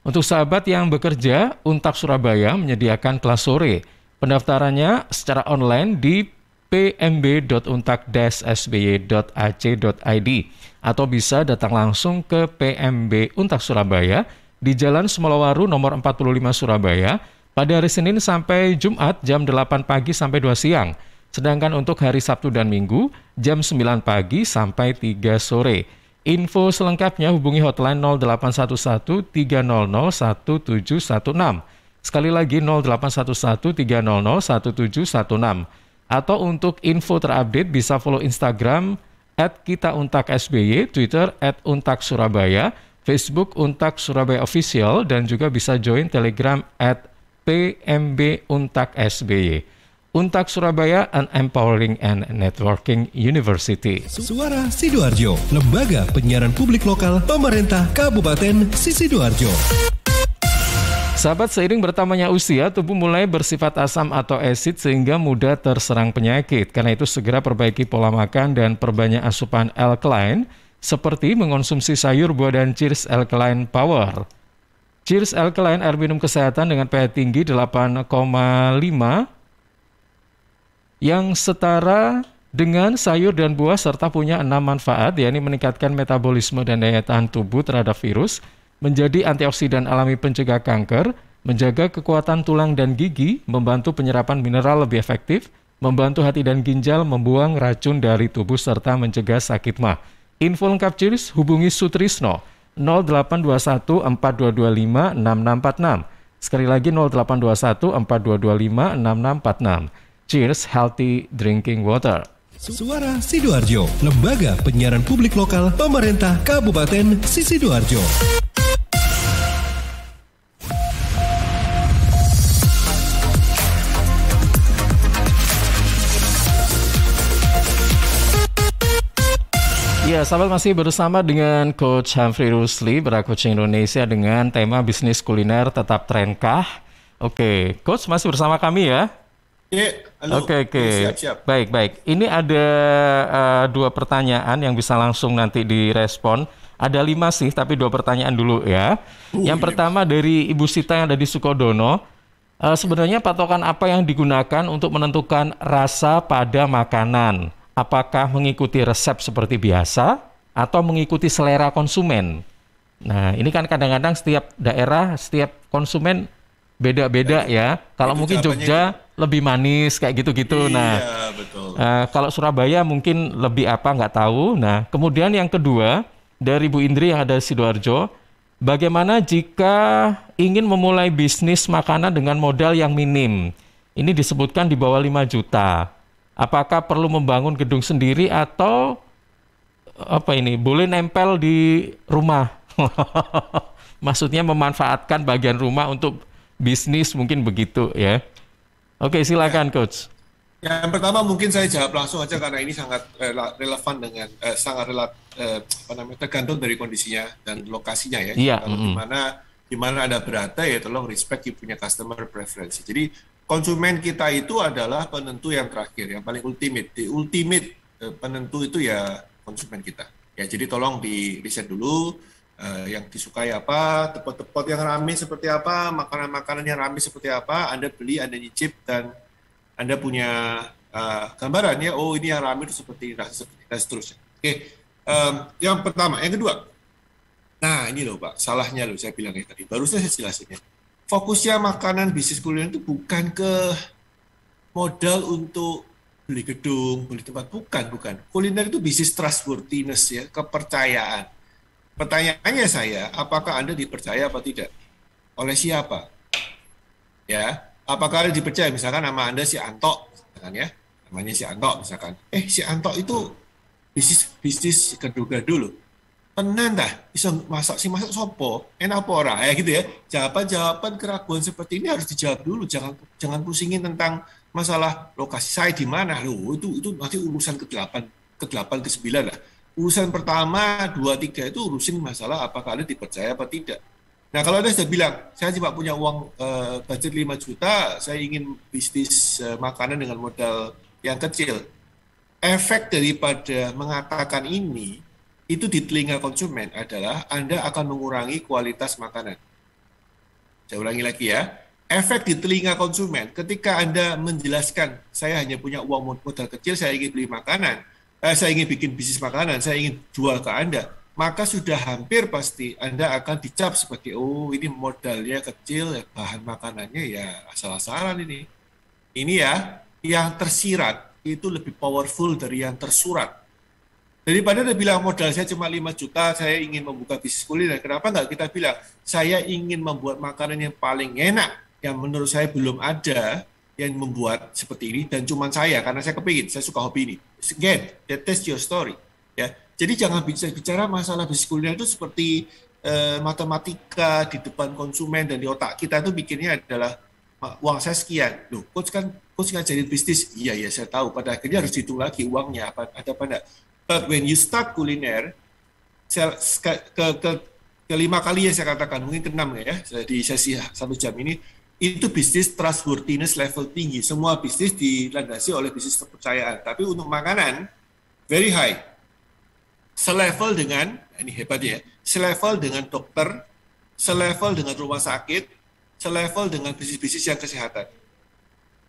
Untuk sahabat yang bekerja, UNTAK Surabaya menyediakan kelas sore. Pendaftarannya secara online di pmb.untak-sby.ac.id atau bisa datang langsung ke PMB UNTAK Surabaya di Jalan Semolawaru nomor 45 Surabaya pada hari Senin sampai Jumat jam 8 pagi sampai 2 siang. Sedangkan untuk hari Sabtu dan Minggu jam 9 pagi sampai 3 sore. Info selengkapnya hubungi hotline 0811 300 1716. Sekali lagi 0811 300 1716. Atau untuk info terupdate bisa follow Instagram @kita_untak_sby, Twitter @untak_surabaya, Facebook UNTAK Surabaya Official, dan juga bisa join Telegram @PMB_untak_sby. UNTAK Surabaya, an empowering and networking university.
Suara Sidoarjo, lembaga penyiaran publik lokal pemerintah Kabupaten Sidoarjo.
Sahabat, seiring bertambahnya usia, tubuh mulai bersifat asam atau asid sehingga mudah terserang penyakit. Karena itu segera perbaiki pola makan dan perbanyak asupan alkaline seperti mengonsumsi sayur, buah, dan Cheers Alkaline Power. Cheers Alkaline, air minum kesehatan dengan pH tinggi 8,5 yang setara dengan sayur dan buah serta punya 6 manfaat, yakni meningkatkan metabolisme dan daya tahan tubuh terhadap virus, menjadi antioksidan alami pencegah kanker, menjaga kekuatan tulang dan gigi, membantu penyerapan mineral lebih efektif, membantu hati dan ginjal, membuang racun dari tubuh serta mencegah sakit mah. Info lengkap Cheers hubungi Sutrisno 0821 4225 6646. Sekali lagi 0821 4225 6646. Cheers Healthy Drinking Water.
Suara Sidoarjo, lembaga penyiaran publik lokal pemerintah Kabupaten Sidoarjo.
Ya, sahabat, masih bersama dengan Coach Humphrey Rusli, Beracoaching Indonesia dengan tema bisnis kuliner tetap trenkah? Oke, Coach masih bersama kami ya?
Halo.
Oke.
Siap.
Baik. Ini ada 2 pertanyaan yang bisa langsung nanti direspon. Ada 5 sih, tapi 2 pertanyaan dulu ya. Yang pertama dari Ibu Sita yang ada di Sukodono. Sebenarnya patokan apa yang digunakan untuk menentukan rasa pada makanan? Apakah mengikuti resep seperti biasa atau mengikuti selera konsumen? Nah, ini kan kadang-kadang setiap daerah, setiap konsumen beda-beda ya. Kalau
Itu
mungkin
jawabannya
Jogja lebih manis kayak gitu-gitu.
Iya,
Nah,
betul.
kalau Surabaya mungkin lebih apa nggak tahu. Nah, kemudian yang kedua dari Bu Indri yang ada di Sidoarjo, bagaimana jika ingin memulai bisnis makanan dengan modal yang minim? Ini disebutkan di bawah 5 juta. Apakah perlu membangun gedung sendiri atau apa ini? Boleh nempel di rumah? Maksudnya memanfaatkan bagian rumah untuk bisnis mungkin begitu ya. Oke, silakan Coach.
Yang pertama mungkin saya jawab langsung aja karena ini sangat relevan dengan tergantung dari kondisinya dan lokasinya ya.
Iya.
Kalau di mana Anda berada ya tolong respect you punya customer preference. Jadi konsumen kita itu adalah penentu yang terakhir, yang paling ultimate. The ultimate penentu itu ya konsumen kita. Ya jadi tolong di riset dulu. Yang disukai apa, tempat-tempat yang ramai seperti apa, makanan-makanan yang ramai seperti apa, Anda beli, Anda nyicip, dan Anda punya gambaran ya, oh ini yang ramai itu seperti ini, dan seterusnya. Oke, yang pertama. Yang kedua, nah ini loh Pak, salahnya loh saya bilang tadi, baru saya jelasin ya. Fokusnya makanan bisnis kuliner itu bukan ke modal untuk beli gedung, beli tempat, bukan. Kuliner itu bisnis trustworthiness ya, kepercayaan. Pertanyaannya saya, apakah Anda dipercaya apa tidak? Oleh siapa? Ya, apakah Anda dipercaya? Misalkan nama Anda si Anto, misalkan ya, namanya si Anto, misalkan. Si Anto itu bisnis gado-gado loh. Tenan dah, bisa masak sopo, enak apa ora? Gitu ya. Jawaban keraguan seperti ini harus dijawab dulu. Jangan pusingin tentang masalah lokasi saya di mana loh. Itu nanti urusan ke-8, ke-9 lah. Urusan pertama, 2, 3 itu urusin masalah apakah Anda dipercaya apa tidak. Nah kalau Anda sudah bilang, saya cuma punya uang budget 5 juta, saya ingin bisnis makanan dengan modal yang kecil. Efek daripada mengatakan ini, itu di telinga konsumen adalah Anda akan mengurangi kualitas makanan. Saya ulangi lagi ya. Efek di telinga konsumen, ketika Anda menjelaskan, saya hanya punya uang modal kecil, saya ingin beli makanan, saya ingin bikin bisnis makanan, saya ingin jual ke Anda, maka sudah hampir pasti Anda akan dicap sebagai, oh ini modalnya kecil, bahan makanannya ya asal-asalan ini. Ini ya, yang tersirat itu lebih powerful dari yang tersurat. Daripada Anda bilang modal saya cuma 5 juta, saya ingin membuka bisnis kuliner, kenapa nggak kita bilang, saya ingin membuat makanan yang paling enak, yang menurut saya belum ada, yang membuat seperti ini, dan cuma saya, karena saya kepingin, saya suka hobi ini. Again, that's your story. Ya. Jadi jangan bicara masalah bisnis kuliner itu seperti matematika di depan konsumen, dan di otak kita itu bikinnya adalah uang saya sekian. Loh, coach ngajarin bisnis, iya saya tahu, pada akhirnya harus dihitung lagi uangnya, ada apa enggak. But when you start kuliner, kelima kali ya saya katakan, mungkin ke-6 ya, di sesi 1 jam ini, itu bisnis trustworthiness level tinggi. Semua bisnis dilandasi oleh bisnis kepercayaan. Tapi untuk makanan, very high. Selevel dengan, ini hebat ya, selevel dengan dokter, selevel dengan rumah sakit, selevel dengan bisnis-bisnis yang kesehatan.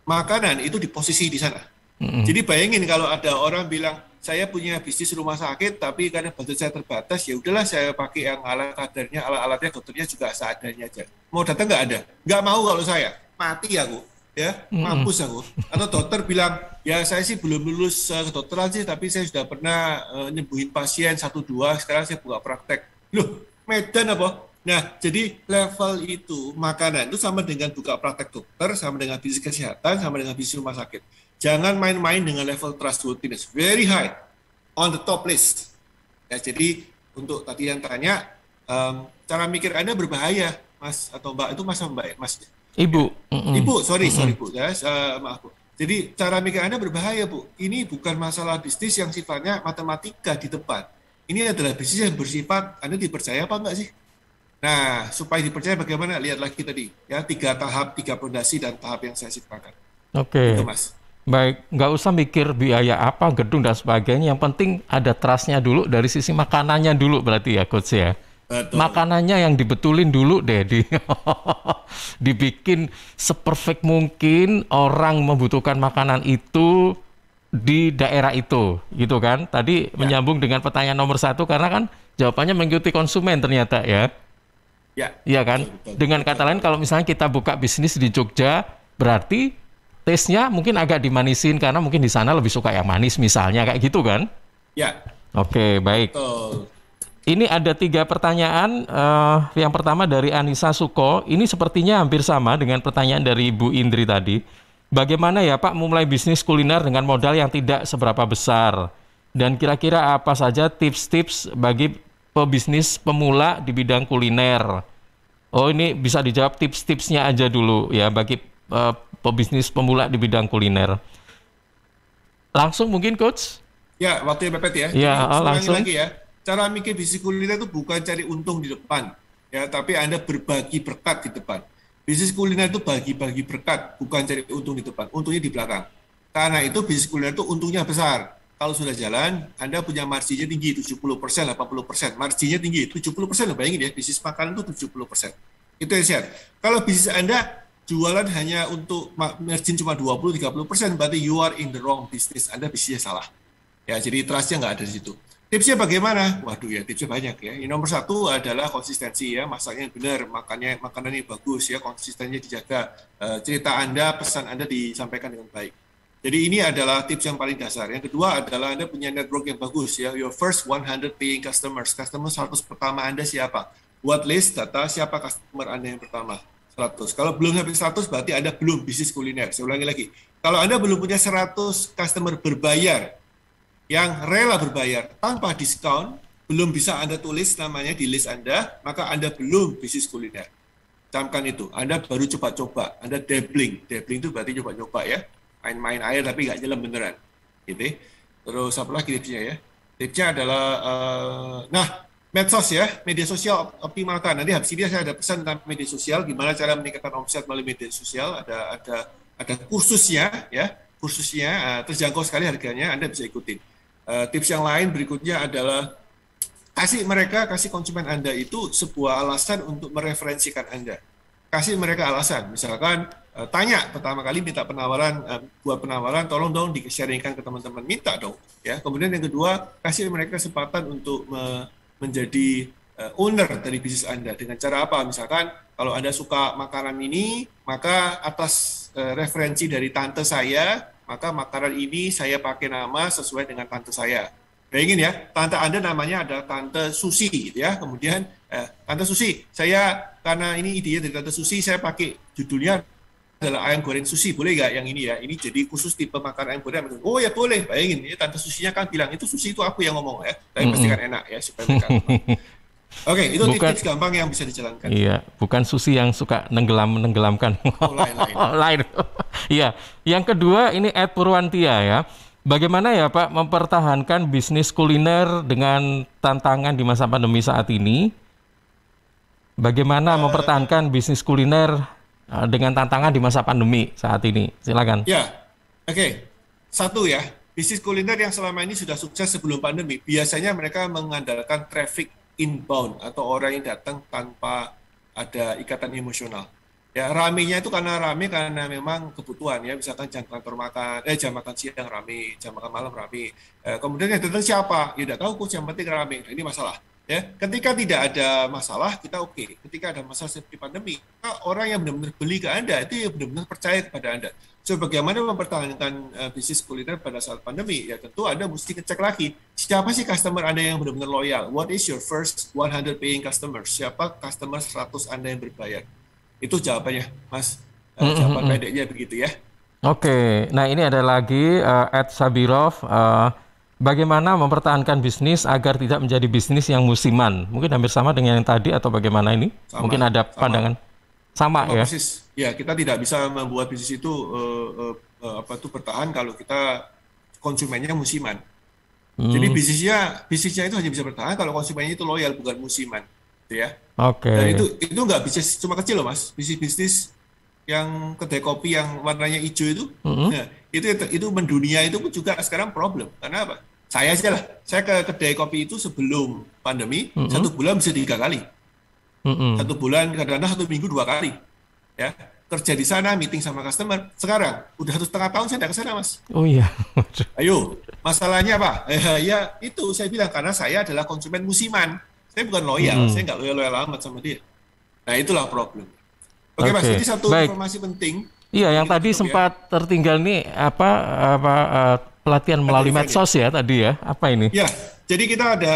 Makanan itu di posisi di sana. Jadi bayangin kalau ada orang bilang, saya punya bisnis rumah sakit, tapi karena budget saya terbatas, ya udahlah saya pakai yang alat kadarnya, alat-alatnya dokternya juga seadanya aja. Mau datang nggak ada? Nggak mau kalau saya, mati aku, ya, mampus aku. Atau dokter bilang, ya saya sih belum lulus kedokteran sih, tapi saya sudah pernah nyembuhin pasien 1-2, sekarang saya buka praktek. Loh, medan apa? Nah, jadi level itu, makanan itu sama dengan buka praktek dokter, sama dengan bisnis kesehatan, sama dengan bisnis rumah sakit. Jangan main-main dengan level trustworthiness. Very high. On the top list. Ya, jadi untuk tadi yang tanya, cara mikir Anda berbahaya, Mas atau Mbak. Itu Mas atau Mbak ya? Mas.
Ibu.
Ibu, sorry Bu. Ya, maaf Bu. Jadi cara mikir Anda berbahaya Bu. Ini bukan masalah bisnis yang sifatnya matematika di depan. Ini adalah bisnis yang bersifat, Anda dipercaya apa enggak sih? Nah, supaya dipercaya bagaimana? Lihat lagi tadi. Ya, 3 tahap, 3 fondasi dan tahap yang saya ceritakan.
Oke.
Itu Mas.
Baik, nggak usah mikir biaya apa, gedung dan sebagainya. Yang penting ada trust-nya dulu dari sisi makanannya dulu berarti ya Coach ya.
Betul.
Makanannya yang dibetulin dulu deh. Dibikin seperfect mungkin orang membutuhkan makanan itu di daerah itu, gitu kan. Tadi menyambung dengan pertanyaan nomor 1 karena kan jawabannya mengikuti konsumen ternyata ya.
Ya.
Iya kan? Dengan kata lain, kalau misalnya kita buka bisnis di Jogja, berarti taste-nya mungkin agak dimanisin karena mungkin di sana lebih suka yang manis misalnya, kayak gitu kan?
Ya.
Oke, baik.
Betul.
Ini ada 3 pertanyaan. Yang pertama dari Anissa Suko. Ini sepertinya hampir sama dengan pertanyaan dari Bu Indri tadi. Bagaimana ya Pak memulai bisnis kuliner dengan modal yang tidak seberapa besar? Dan kira-kira apa saja tips-tips bagi pebisnis pemula di bidang kuliner? Oh, ini bisa dijawab tips-tipsnya aja dulu ya bagi pebisnis pemula di bidang kuliner. Langsung mungkin Coach?
Ya, waktunya mepet ya.
Ya, langsung.
Lagi ya. Cara mikir bisnis kuliner itu bukan cari untung di depan, ya, tapi Anda berbagi berkat di depan. Bisnis kuliner itu bagi-bagi berkat, bukan cari untung di depan, untungnya di belakang. Karena itu bisnis kuliner itu untungnya besar. Kalau sudah jalan, Anda punya marginnya tinggi, 70%, 80%. Marginnya tinggi, 70%, bayangin ya, bisnis makanan itu 70%. Itu yang share. Kalau bisnis Anda jualan hanya untuk margin cuma 20-30%, berarti you are in the wrong business. Anda bisnisnya salah. Ya, jadi trust-nya nggak ada di situ. Tipsnya bagaimana? Waduh ya, tipsnya banyak ya. Yang nomor 1 adalah konsistensi ya, masaknya yang benar, makanannya bagus ya, konsistennya dijaga, cerita Anda, pesan Anda disampaikan dengan baik. Jadi ini adalah tips yang paling dasar. Yang kedua adalah Anda punya network yang bagus ya, your first 100 paying customers. Customer 100 pertama Anda siapa? Buat list data siapa customer Anda yang pertama. 100. Kalau belum sampai 100 berarti Anda belum bisnis kuliner. Saya ulangi lagi. Kalau Anda belum punya 100 customer berbayar, yang rela berbayar tanpa diskon, belum bisa Anda tulis namanya di list Anda, maka Anda belum bisnis kuliner. Camkan itu, Anda baru coba-coba, Anda dabbling. Dabbling itu berarti coba-coba ya, main-main air tapi nggak nyelam beneran. Gitu. Terus apa lagi tipsnya ya? Tipsnya adalah, medsos ya, media sosial optimalkan. Nanti habis ini saya ada pesan tentang media sosial, gimana cara meningkatkan omset melalui media sosial, ada kursusnya ya, terjangkau sekali harganya, Anda bisa ikutin. Tips yang lain berikutnya adalah kasih konsumen Anda itu sebuah alasan untuk mereferensikan Anda. Kasih mereka alasan, misalkan tanya pertama kali minta penawaran, buat penawaran, tolong dong di-sharingkan ke teman-teman, minta dong. Ya. Kemudian yang kedua, kasih mereka kesempatan untuk menjadi owner dari bisnis Anda. Dengan cara apa? Misalkan kalau Anda suka makanan ini, maka atas referensi dari tante saya, maka makanan ini saya pakai nama sesuai dengan tante saya. Bayangin ya, tante Anda namanya ada Tante Susi gitu ya. Kemudian Tante Susi, saya karena ini idenya dari Tante Susi, saya pakai judulnya adalah ayam goreng sushi, boleh nggak yang ini ya? Ini jadi khusus tipe makan ayam goreng. Oh ya boleh, bayangin ya, Tante Susinya kan bilang itu sushi itu aku yang ngomong ya, tapi pastikan enak ya supaya mereka. Oke, itu tips gampang yang bisa dijalankan.
Iya, bukan sushi yang suka menenggelamkan. Lain. Iya. Yang kedua ini Ed Purwantia ya. Bagaimana ya Pak mempertahankan bisnis kuliner dengan tantangan di masa pandemi saat ini? Bagaimana mempertahankan bisnis kuliner dengan tantangan di masa pandemi saat ini? Silakan.
Ya, oke. Satu ya, bisnis kuliner yang selama ini sudah sukses sebelum pandemi, biasanya mereka mengandalkan traffic inbound atau orang yang datang tanpa ada ikatan emosional. Ya, ramenya itu karena memang kebutuhan ya, misalkan jam kantor jam makan siang rame, jam makan malam rame. Kemudian yang datang siapa? Ya tidak tahu, yang penting rame. Nah, ini masalah. Ya, ketika tidak ada masalah kita oke. Ketika ada masalah seperti pandemi, orang yang benar-benar beli ke Anda itu benar-benar percaya kepada Anda. So, bagaimana mempertahankan bisnis kuliner pada saat pandemi? Ya tentu Anda mesti ngecek lagi, siapa sih customer Anda yang benar-benar loyal? What is your first 100 paying customers? Siapa customer 100 Anda yang berbayar? Itu jawabannya, Mas. Jawaban pendeknya begitu ya.
Oke, nah ini ada lagi Ed Sabirov. Bagaimana mempertahankan bisnis agar tidak menjadi bisnis yang musiman? Mungkin hampir sama dengan yang tadi atau bagaimana ini? Mungkin ada pandangan sama ya.
Persis. Ya, kita tidak bisa membuat bisnis itu bertahan kalau kita konsumennya musiman. Jadi bisnisnya itu hanya bisa bertahan kalau konsumennya itu loyal, bukan musiman, gitu ya.
Oke.
Dan itu nggak bisnis cuma kecil loh Mas. Bisnis yang kedai kopi yang warnanya hijau itu, nah, itu mendunia itu pun juga sekarang problem. Karena apa? Saya ke kedai kopi itu sebelum pandemi, 1 bulan bisa 3 kali. 1 bulan, kadang-kadang 1 minggu 2 kali. Ya, kerja di sana, meeting sama customer. Sekarang, udah 1,5 tahun saya nggak ke sana, Mas.
Oh iya.
Ayo, masalahnya apa? Ya itu saya bilang, karena saya adalah konsumen musiman. Saya bukan loyal, saya nggak loyal amat sama dia. Nah, itulah problem. Oke, Mas, jadi satu informasi penting.
Iya, yang tadi sempat tertinggal nih pelatihan melalui medsos ya tadi ya. Apa ini?
Ya, jadi kita ada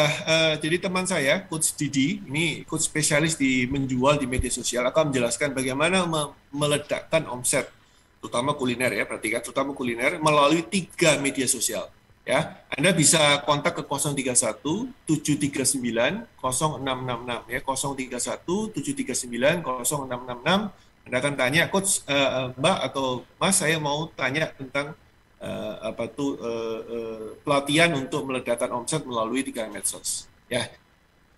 jadi teman saya, Coach Didi, ini coach spesialis di menjual di media sosial, akan menjelaskan bagaimana meledakkan omset, terutama kuliner ya, perhatikan, terutama kuliner melalui 3 media sosial. Ya, Anda bisa kontak ke 031 739 0666 ya, 031 739 0666. Anda akan tanya, Coach, Mbak atau Mas, saya mau tanya tentang pelatihan untuk meledakkan omset melalui 3 medsos. Ya,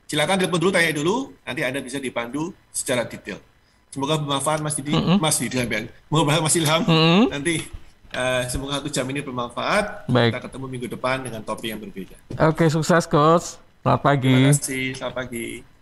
silakan telepon dulu, tanya dulu, nanti Anda bisa dipandu secara detail. Semoga bermanfaat, Mas Didi, Mas Didi, semoga Mas Ilham. Nanti semoga 1 jam ini bermanfaat.
Baik.
Kita ketemu minggu depan dengan topik yang berbeda.
Oke, sukses, Coach. Selamat pagi.
Terima kasih, selamat pagi.